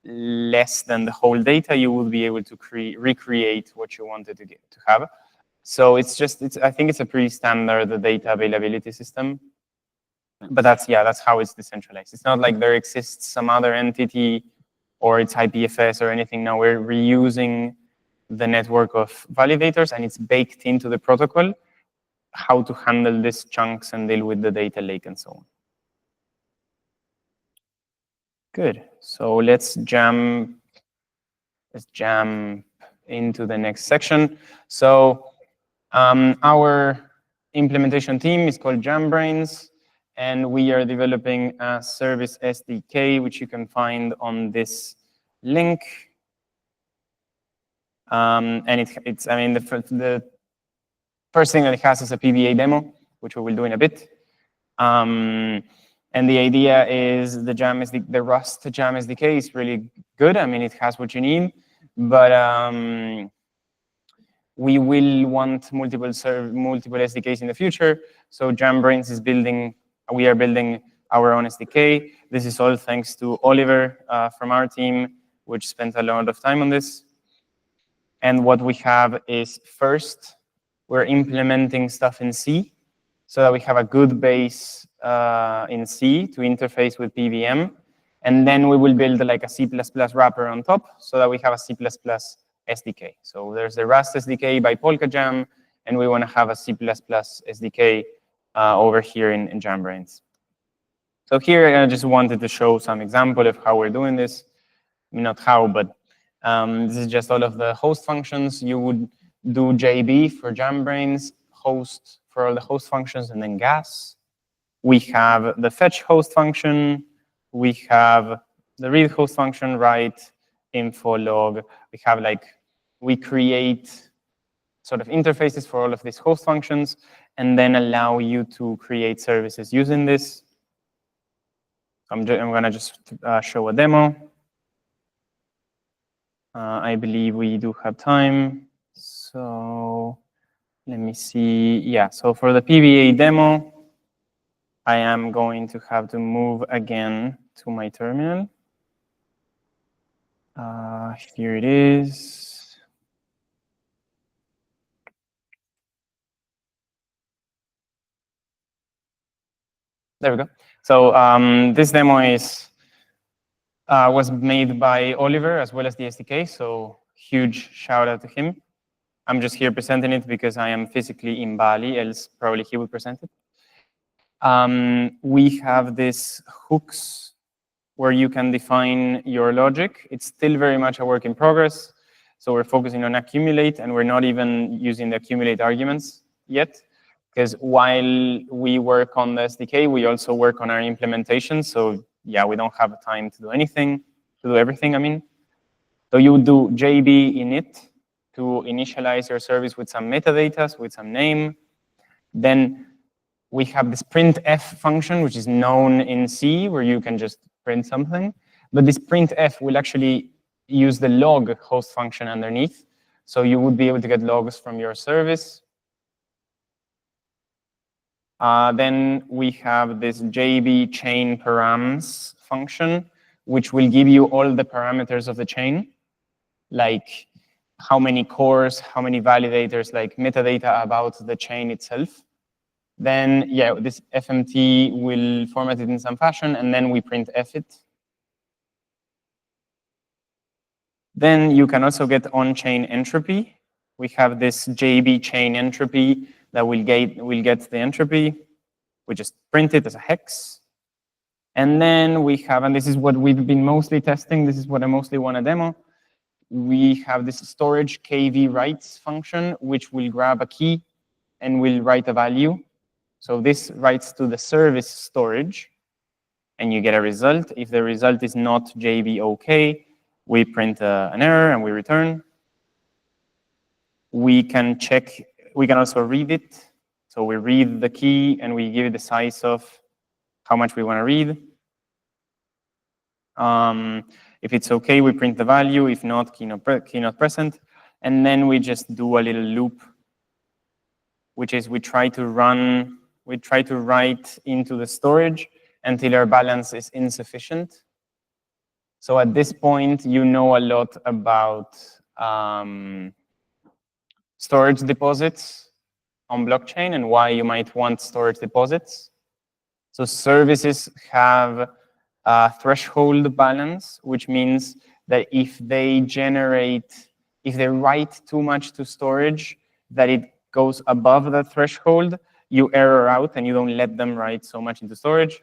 less than the whole data, you would be able to recreate what you wanted to have. So I think it's a pretty standard data availability system. But that's how it's decentralized. It's not like there exists some other entity or it's IPFS or anything. No, we're reusing the network of validators, and it's baked into the protocol how to handle these chunks and deal with the data lake and so on. Good. So let's jump into the next section. So our implementation team is called JamBrains, and we are developing a service SDK, which you can find on this link. And the first thing that it has is a PBA demo, which we will do in a bit. And the idea is the Rust Jam SDK is really good. I mean, it has what you need, but we will want multiple SDKs in the future. So JamBrains is we are building our own SDK. This is all thanks to Oliver from our team, which spent a lot of time on this. And what we have is, first, we're implementing stuff in C so that we have a good base in C to interface with PVM. And then we will build like a C++ wrapper on top so that we have a C++ SDK. So there's the Rust SDK by PolkaJam, and we want to have a C++ SDK over here in JamBrains. So here I just wanted to show some example of how we're doing this. I mean, not how, but this is just all of the host functions. You would do JB for JamBrains, host for all the host functions, and then gas. We have the fetch host function. We have the read host function, write, info, log. We have we create sort of interfaces for all of these host functions, and then allow you to create services using this. I'm going to just show a demo. I believe we do have time. So let me see. Yeah, so for the PBA demo, I am going to have to move again to my terminal. Here it is. There we go. So this demo was made by Oliver as well as the SDK, so huge shout out to him. I'm just here presenting it because I am physically in Bali, else probably he would present it. We have these hooks where you can define your logic. It's still very much a work in progress. So we're focusing on accumulate, and we're not even using the accumulate arguments yet. Because while we work on the SDK, we also work on our implementation. So yeah, we don't have time to do everything, I mean. So you would do JB init to initialize your service with some metadata, with some name. Then we have this printf function, which is known in C, where you can just print something. But this printf will actually use the log host function underneath. So you would be able to get logs from your service. Then we have this JB chain params function, which will give you all the parameters of the chain, like how many cores, how many validators, like metadata about the chain itself. Then, yeah, this FMT will format it in some fashion, and then we printf it. Then you can also get on-chain entropy. We have this JB chain entropy that will get the entropy. We just print it as a hex. And then we have, and this is what we've been mostly testing, this is what I mostly want to demo. We have this storage KV writes function, which will grab a key and will write a value. So this writes to the service storage, and you get a result. If the result is not JB OK, we print an error and we return. We can check, we can also read it. So we read the key and we give it the size of how much we want to read. If it's okay, we print the value. If not, key not present. And then we just do a little loop, which is we try to write into the storage until our balance is insufficient. So at this point, you know a lot about storage deposits on blockchain and why you might want storage deposits. So services have a threshold balance, which means that if they write too much to storage, that it goes above the threshold, you error out and you don't let them write so much into storage.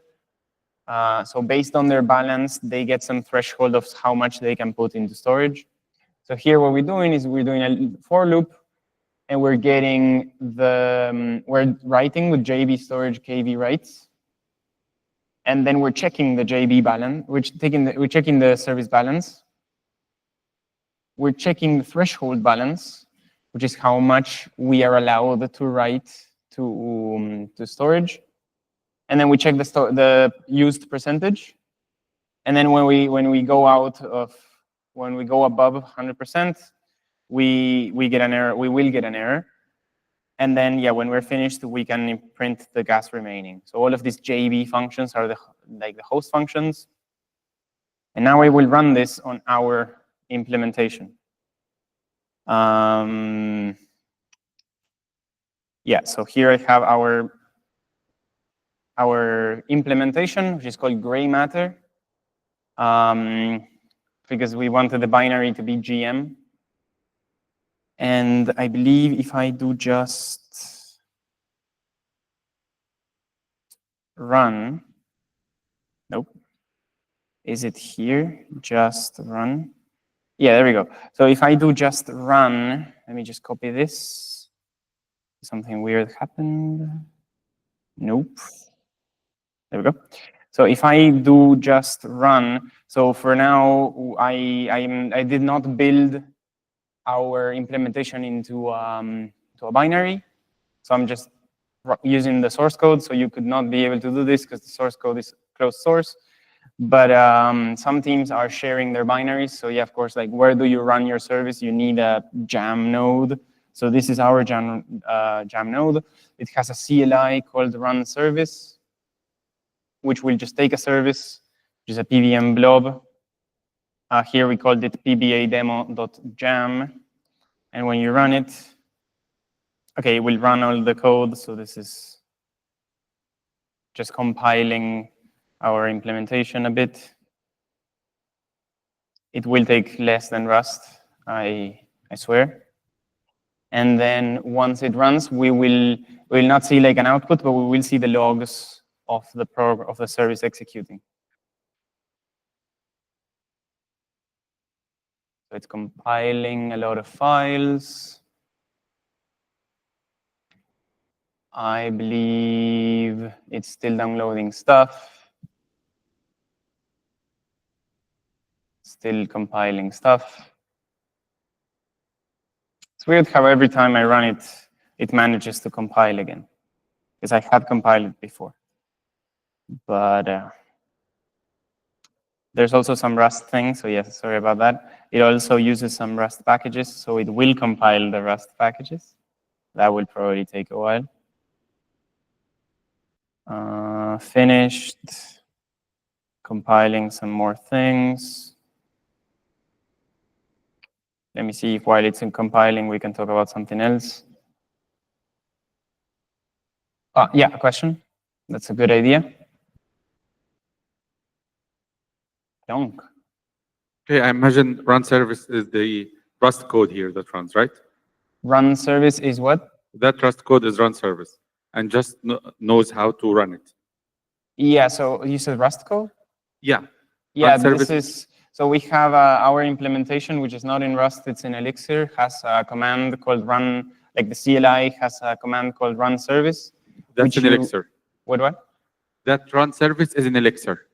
So based on their balance, they get some threshold of how much they can put into storage. So here what we're doing is we're doing a for loop, and we're getting we're writing with JB storage KV writes. And then we're checking the JB balance, we're checking the service balance. We're checking the threshold balance, which is how much we are allowed to write to storage. And then we check the used percentage. And then when we go above 100%, we get an error. We will get an error. And then, yeah, when we're finished, we can print the gas remaining. So all of these JB functions are like the host functions. And now I will run this on our implementation. Yeah, so here I have our implementation, which is called gray matter, because we wanted the binary to be GM. And I believe if I do just run, nope. Is it here? Just run. Yeah, there we go. So if I do just run, let me just copy this. Something weird happened. Nope. There we go. So if I do just run, so for now, I did not build our implementation into a binary. So I'm just using the source code. So you could not be able to do this because the source code is closed source. But some teams are sharing their binaries. So yeah, of course, like where do you run your service? You need a jam node. So this is our jam node. It has a CLI called run service, which will just take a service, which is a PVM blob. Here we called it PBA demo.jam. And when you run it, okay, it will run all the code. So this is just compiling our implementation a bit. It will take less than Rust, I swear. And then once it runs, we will not see like an output, but we will see the logs of the service executing. So it's compiling a lot of files. I believe it's still downloading stuff. Still compiling stuff. It's weird how every time I run it, it manages to compile again. Because I had compiled it before. But there's also some Rust thing, so yes, sorry about that. It also uses some Rust packages, so it will compile the Rust packages. That will probably take a while. Finished. Compiling some more things. Let me see if while it's in compiling, we can talk about something else. Yeah, a question. That's a good idea. Donk. Okay, I imagine run service is the Rust code here that runs, right? Run service is what? That Rust code is run service and just knows how to run it. Yeah, so you said Rust code? Yeah. Yeah, Run this is, so we have our implementation, which is not in Rust, it's in Elixir, has a command called run, like the CLI has a command called run service. That's in Elixir. What? That run service is in Elixir.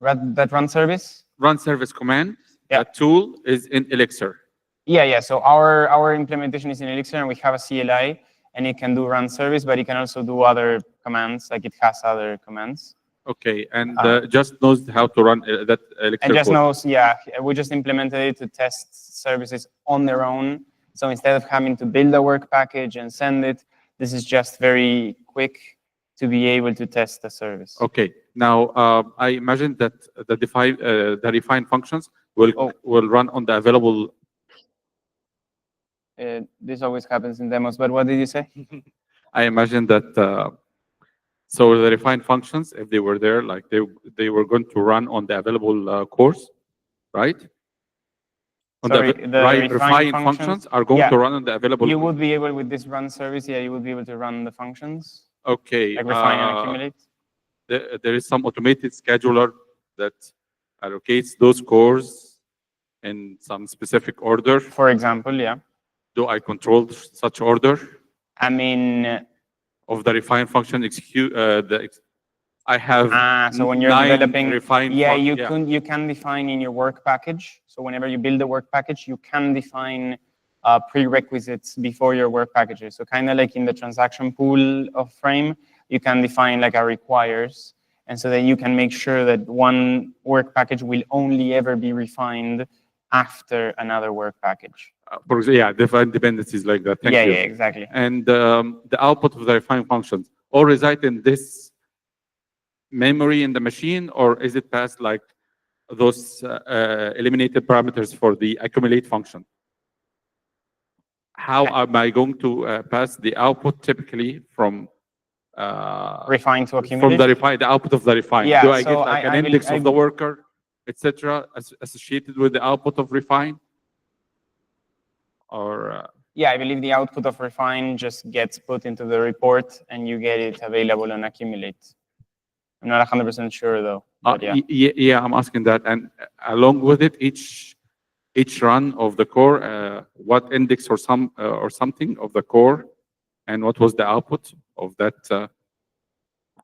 That run service? Run service command Yeah. That tool is in Elixir. Yeah. So our implementation is in Elixir, and we have a CLI, and it can do run service, but it can also do other commands, like it has other commands. Okay, and just knows how to run that Elixir And just code. knows, we just implemented it to test services on their own. So instead of having to build a work package and send it, this is just very quick to be able to test the service. Okay, now I imagine that the refined functions will run on the available. This always happens in demos, but what did you say? I imagine that so the refined functions, if they were there, like they were going to run on the available cores, right? Sorry, the refined functions are going to run on the available. You would be able, with this run service, you would be able to run the functions. Okay. Like refine and accumulate. There is some automated scheduler that allocates those cores in some specific order. For example, yeah. Do I control such order? I mean, of the refine function execute I have so when you're developing, refine you can define in your work package. So whenever you build a work package, you can define prerequisites before your work packages. So kind of like in the transaction pool of Frame, you can define like a requires, and so that you can make sure that one work package will only ever be refined after another work package. Define dependencies like that. Thank you. Yeah, exactly. And the output of the refine functions all reside in this memory in the machine, or is it passed like those eliminated parameters for the accumulate function? How am I going to pass the output typically from refine to accumulate? From the refine, the output of the refine. Yeah, Do I so get like an index of the worker, etc., associated with the output of refine? Or yeah, I believe the output of refine just gets put into the report and you get it available on accumulate. I'm not 100% sure though. But yeah, I'm asking that, and along with it, each run of the core, what index or something of the core, and what was the output of that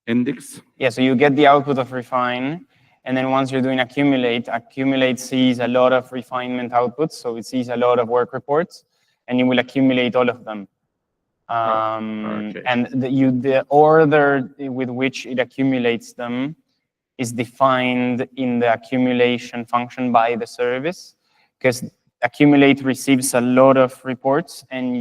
index? Yeah, so you get the output of refine, and then once you're doing accumulate sees a lot of refinement outputs, so it sees a lot of work reports, and it will accumulate all of them. Okay. And the order with which it accumulates them is defined in the accumulation function by the service, because accumulate receives a lot of reports, and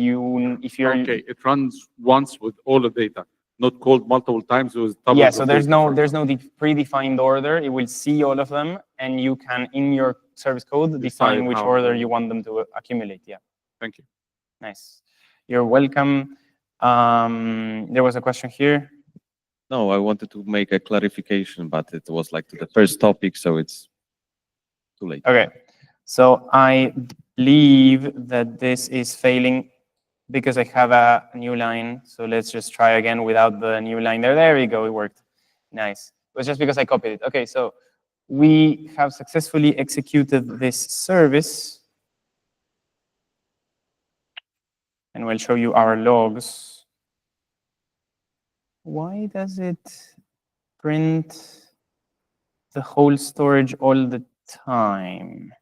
if you're okay, it runs once with all the data, not called multiple times with yeah. So there's no predefined order. It will see all of them, and you can in your service code define which order you want them to accumulate. Yeah. Thank you. Nice. You're welcome. There was a question here. No, I wanted to make a clarification, but it was like to the first topic, so it's too late. Okay. So I believe that this is failing because I have a new line. So let's just try again without the new line there. There we go. It worked. Nice. It was just because I copied it. Okay. So we have successfully executed this service. And we'll show you our logs. Why does it print the whole storage all the time?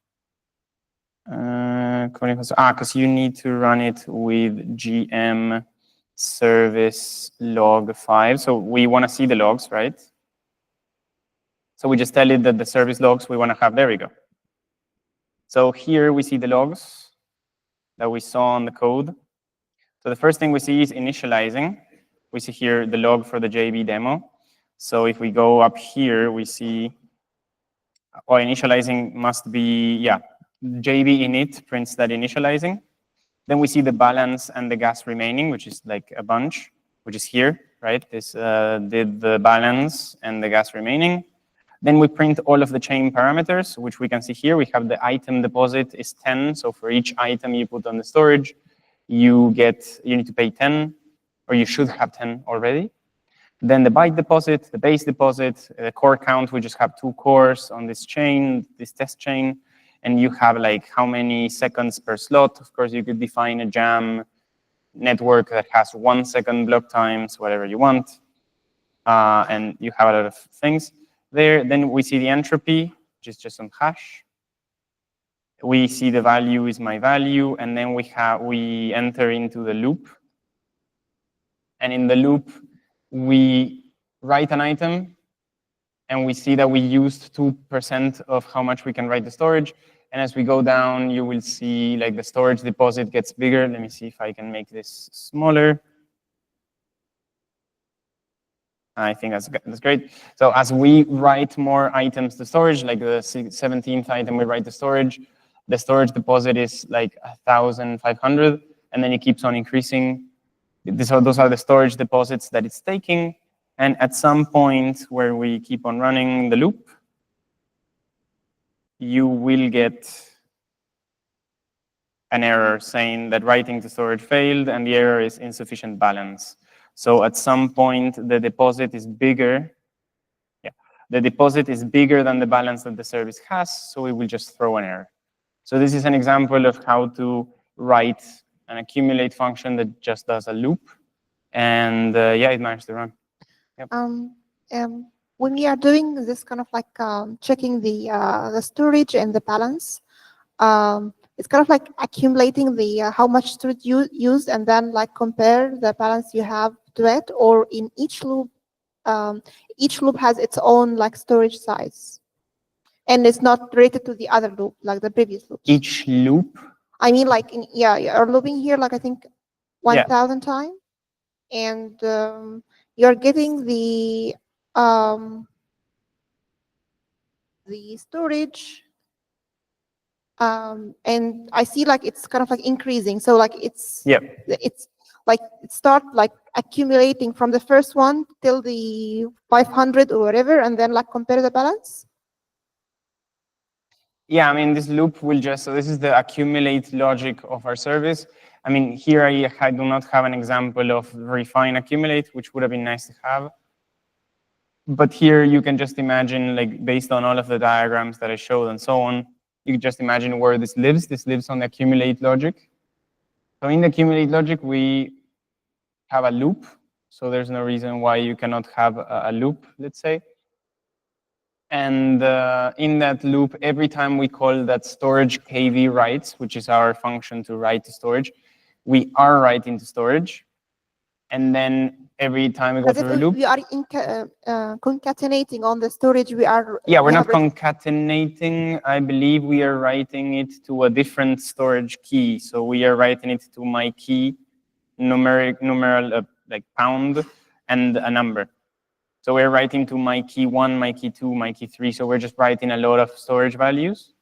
Because you need to run it with GM service log 5. So we want to see the logs, right? So we just tell it that the service logs we want to have. There we go. So here we see the logs that we saw on the code. So the first thing we see is initializing. We see here the log for the JB demo. So if we go up here, we see, initializing must be, JB init prints that initializing. Then we see the balance and the gas remaining, which is like a bunch, which is here, right? This did the balance and the gas remaining. Then we print all of the chain parameters, which we can see here. We have the item deposit is 10. So for each item you put on the storage, you need to pay 10, or you should have 10 already. Then the byte deposit, the base deposit, the core count, we just have 2 cores on this chain, this test chain, and you have like how many seconds per slot. Of course, you could define a jam network that has 1 second block times, whatever you want, and you have a lot of things there. Then we see the entropy, which is just some hash. we see the value is my value, and then we enter into the loop. And in the loop, we write an item, and we see that we used 2% of how much we can write the storage. And as we go down, you will see like the storage deposit gets bigger. Let me see if I can make this smaller. I think that's great. So as we write more items to storage, like the 17th item we write to storage, the storage deposit is like 1,500, and then it keeps on increasing. Those are the storage deposits that it's taking. And at some point where we keep on running the loop, you will get an error saying that writing to storage failed, and the error is insufficient balance. So at some point, the deposit is bigger. Yeah, the deposit is bigger than the balance that the service has, so we will just throw an error. So this is an example of how to write an accumulate function that just does a loop. And yeah, it managed to run. Yep. When we are doing this kind of like checking the storage and the balance, it's kind of like accumulating the how much storage you used, and then like compare the balance you have to it, or in each loop has its own like storage size, and it's not related to the other loop, like the previous loop. Each loop? I mean, like you're looping here, like I think 1,000 times, and you're getting the storage, and I see like it's kind of like increasing. So like it's like it start like accumulating from the first one till the 500 or whatever, and then like compare the balance. Yeah, I mean, this loop will just, so this is the accumulate logic of our service. I mean, here I do not have an example of refine accumulate, which would have been nice to have. But here you can just imagine, like based on all of the diagrams that I showed and so on, you can just imagine where this lives. This lives on the accumulate logic. So in the accumulate logic, we have a loop. So there's no reason why you cannot have a loop, let's say. And in that loop, every time we call that storage kv writes, which is our function to write to storage, we are writing to storage. And then every time we go through a loop, we are concatenating on the storage. We're not concatenating. I believe we are writing it to a different storage key. So we are writing it to my key, numeral like pound, and a number. So we're writing to my key 1, my key 2, my key 3. So we're just writing a lot of storage values.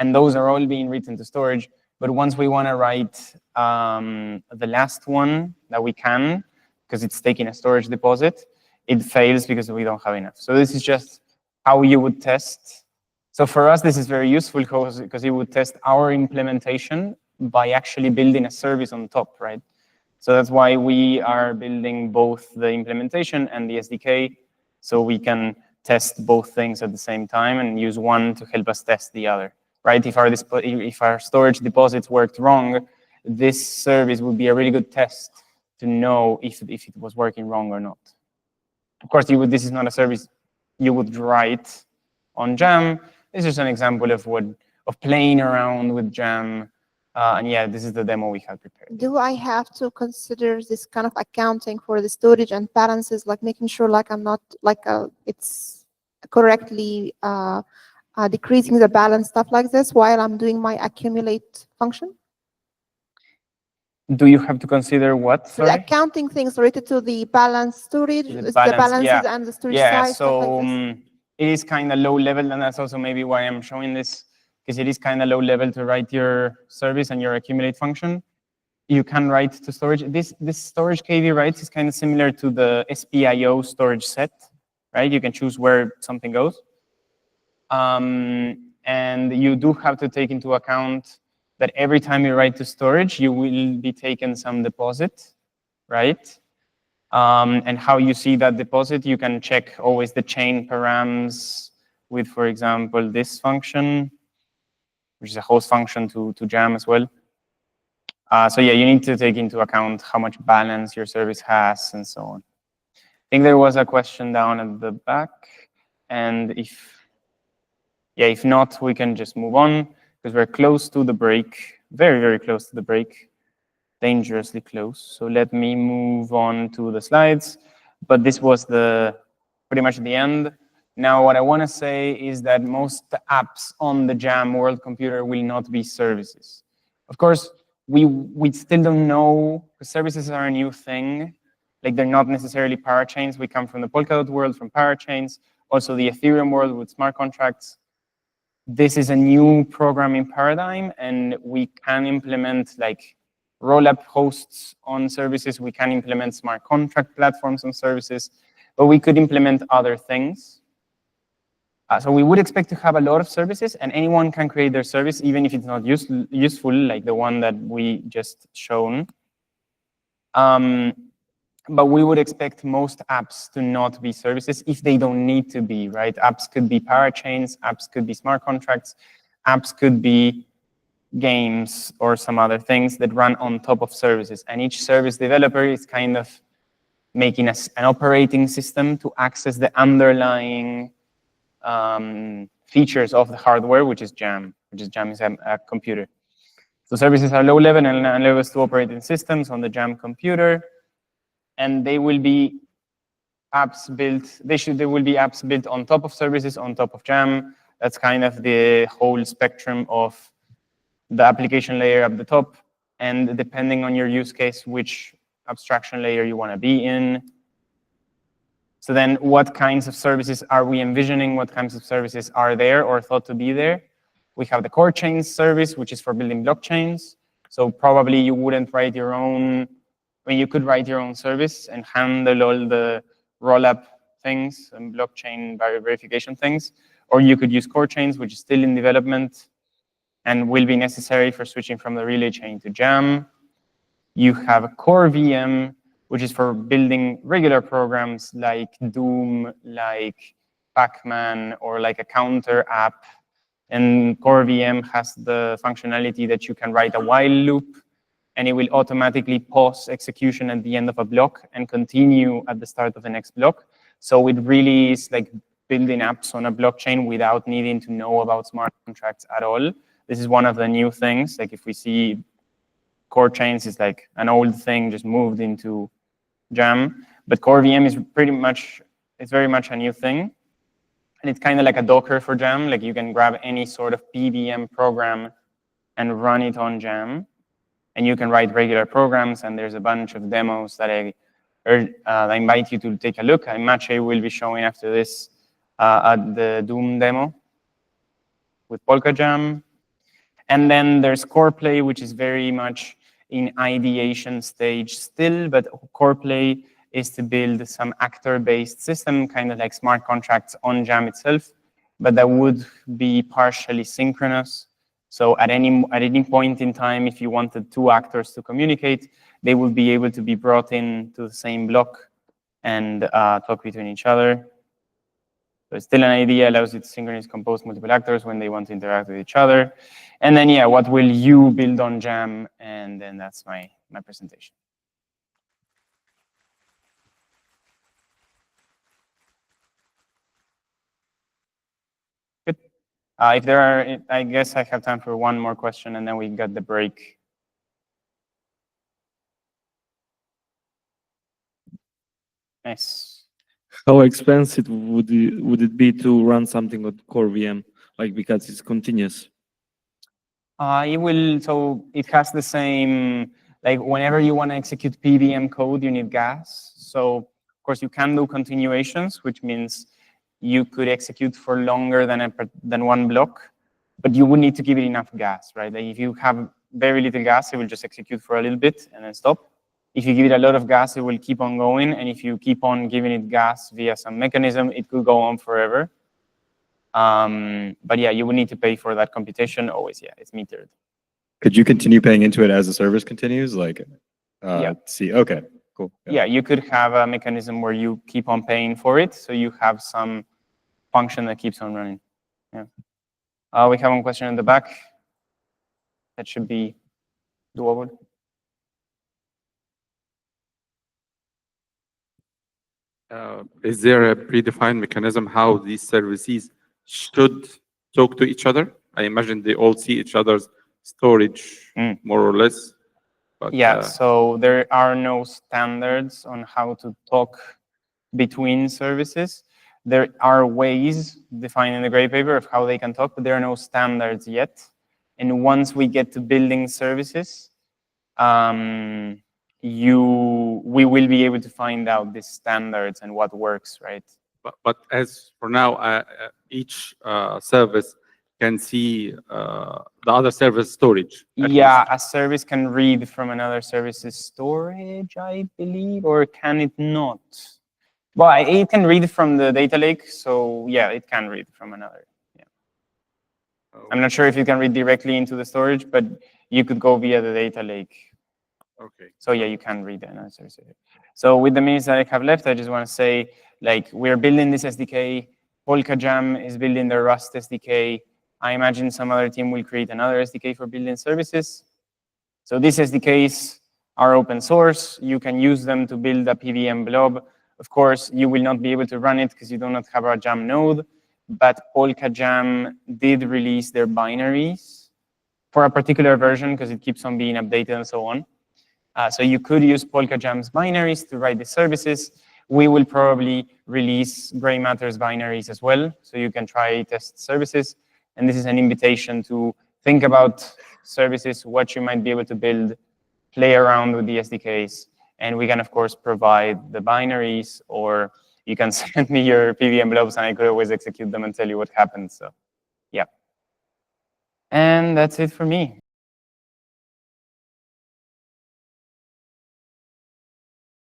And those are all being written to storage. But once we want to write the last one that we can, because it's taking a storage deposit, it fails because we don't have enough. So this is just how you would test. So for us, this is very useful because it would test our implementation by actually building a service on top, right? So that's why we are building both the implementation and the SDK, so we can test both things at the same time and use one to help us test the other, right? If our storage deposits worked wrong, this service would be a really good test to know if it was working wrong or not. Of course, this is not a service you would write on Jam. This is an example of playing around with Jam. And yeah, this is the demo we have prepared. Do I have to consider this kind of accounting for the storage and balances, like making sure like I'm not like it's correctly decreasing the balance, stuff like this, while I'm doing my accumulate function? Do you have to consider what? Sorry? The accounting things related to the balance storage, the balances and the storage size. So like it is kind of low level, and that's also maybe why I'm showing this, because it is kind of low level to write your service and your accumulate function. You can write to storage. This storage kv writes is kind of similar to the SPIO storage set, right? You can choose where something goes. And you do have to take into account that every time you write to storage, you will be taking some deposit, right? And how you see that deposit, you can check always the chain params with, for example, this function, which is a host function to Jam as well. So yeah, you need to take into account how much balance your service has and so on. I think there was a question down at the back, and if not, we can just move on. because we're close to the break, very, very close to the break, dangerously close. So let me move on to the slides. But this was pretty much the end. Now, what I want to say is that most apps on the Jam world computer will not be services. Of course, we still don't know, because services are a new thing. Like, they're not necessarily parachains. We come from the Polkadot world, from parachains, also the Ethereum world with smart contracts. This is a new programming paradigm, and we can implement like roll-up hosts on services. We can implement smart contract platforms on services, but we could implement other things. So we would expect to have a lot of services, and anyone can create their service, even if it's not useful, like the one that we just shown. But we would expect most apps to not be services if they don't need to be, right? Apps could be parachains, apps could be smart contracts, apps could be games or some other things that run on top of services. And each service developer is kind of making an operating system to access the underlying features of the hardware, which is Jam, is a computer. So services are low level and levels to operating systems on the Jam computer. And they will be apps built, there will be apps built on top of services, on top of Jam. That's kind of the whole spectrum of the application layer at the top. And depending on your use case, which abstraction layer you want to be in. So then what kinds of services are we envisioning? What kinds of services are there or thought to be there? We have the core chains service, which is for building blockchains. So probably you wouldn't write your own, you could write your own service and handle all the roll-up things and blockchain verification things. Or you could use core chains, which is still in development and will be necessary for switching from the relay chain to Jam. You have a core VM, which is for building regular programs like Doom, like Pac-Man, or like a counter app. And core VM has the functionality that you can write a while loop, and it will automatically pause execution at the end of a block and continue at the start of the next block. So it really is like building apps on a blockchain without needing to know about smart contracts at all. This is one of the new things. Like if we see core chains is like an old thing just moved into Jam, but core VM is it's very much a new thing. And it's kind of like a Docker for Jam. Like you can grab any sort of PBM program and run it on Jam. And you can write regular programs, and there's a bunch of demos that I invite you to take a look. Mache will be showing after this at the Doom demo with Polka Jam. And then there's CorePlay, which is very much in ideation stage still, but CorePlay is to build some actor-based system, kind of like smart contracts on Jam itself, but that would be partially synchronous. So at any point in time, if you wanted two actors to communicate, they would be able to be brought in to the same block and talk between each other. So it's still an idea, allows you to synchronously compose multiple actors when they want to interact with each other. And then, yeah, what will you build on Jam? And then that's my presentation. Good. If there are, I guess I have time for one more question, and then we got the break. Nice. How expensive would it be to run something with core VM, like because it's continuous? So it has the same, like whenever you want to execute PBM code, you need gas. So of course you can do continuations, which means you could execute for longer than one block, but you would need to give it enough gas, right? Like if you have very little gas, it will just execute for a little bit and then stop. If you give it a lot of gas, it will keep on going. And if you keep on giving it gas via some mechanism, it could go on forever. But yeah, you would need to pay for that computation always. Yeah, it's metered. Could you continue paying into it as the service continues? Like, Yeah. Okay, cool. Yeah, you could have a mechanism where you keep on paying for it. So you have some function that keeps on running. Yeah. We have one question in the back. That should be doable. Is there a predefined mechanism how these services should talk to each other? I imagine they all see each other's storage more or less. But, Yeah, so there are no standards on how to talk between services. There are ways defined in the gray paper of how they can talk, but there are no standards yet. And once we get to building services, we will be able to find out the standards and what works, right? But as for now, each service can see the other service storage. at Yeah, least. a service can read from another service's storage, I believe, or can it not? Well, it can read from the data lake, so yeah, it can read from another. Yeah. I'm not sure if it can read directly into the storage, but you could go via the data lake. Okay. So yeah, you can read another service. So with the minutes that I have left, I just want to say, like, we're building this SDK. Polka Jam is building the Rust SDK. I imagine some other team will create another SDK for building services. So these SDKs are open source. You can use them to build a PVM blob. Of course, you will not be able to run it because you do not have a Jam node, but Polka Jam did release their binaries for a particular version because it keeps on being updated and so on. So you could use Polka Jam's binaries to write the services. We will probably release Gray Matter's binaries as well, so you can try test services. And this is an invitation to think about services, what you might be able to build, play around with the SDKs, and we can, of course, provide the binaries, or you can send me your PVM blobs, and I could always execute them and tell you what happened. So, yeah. And that's it for me.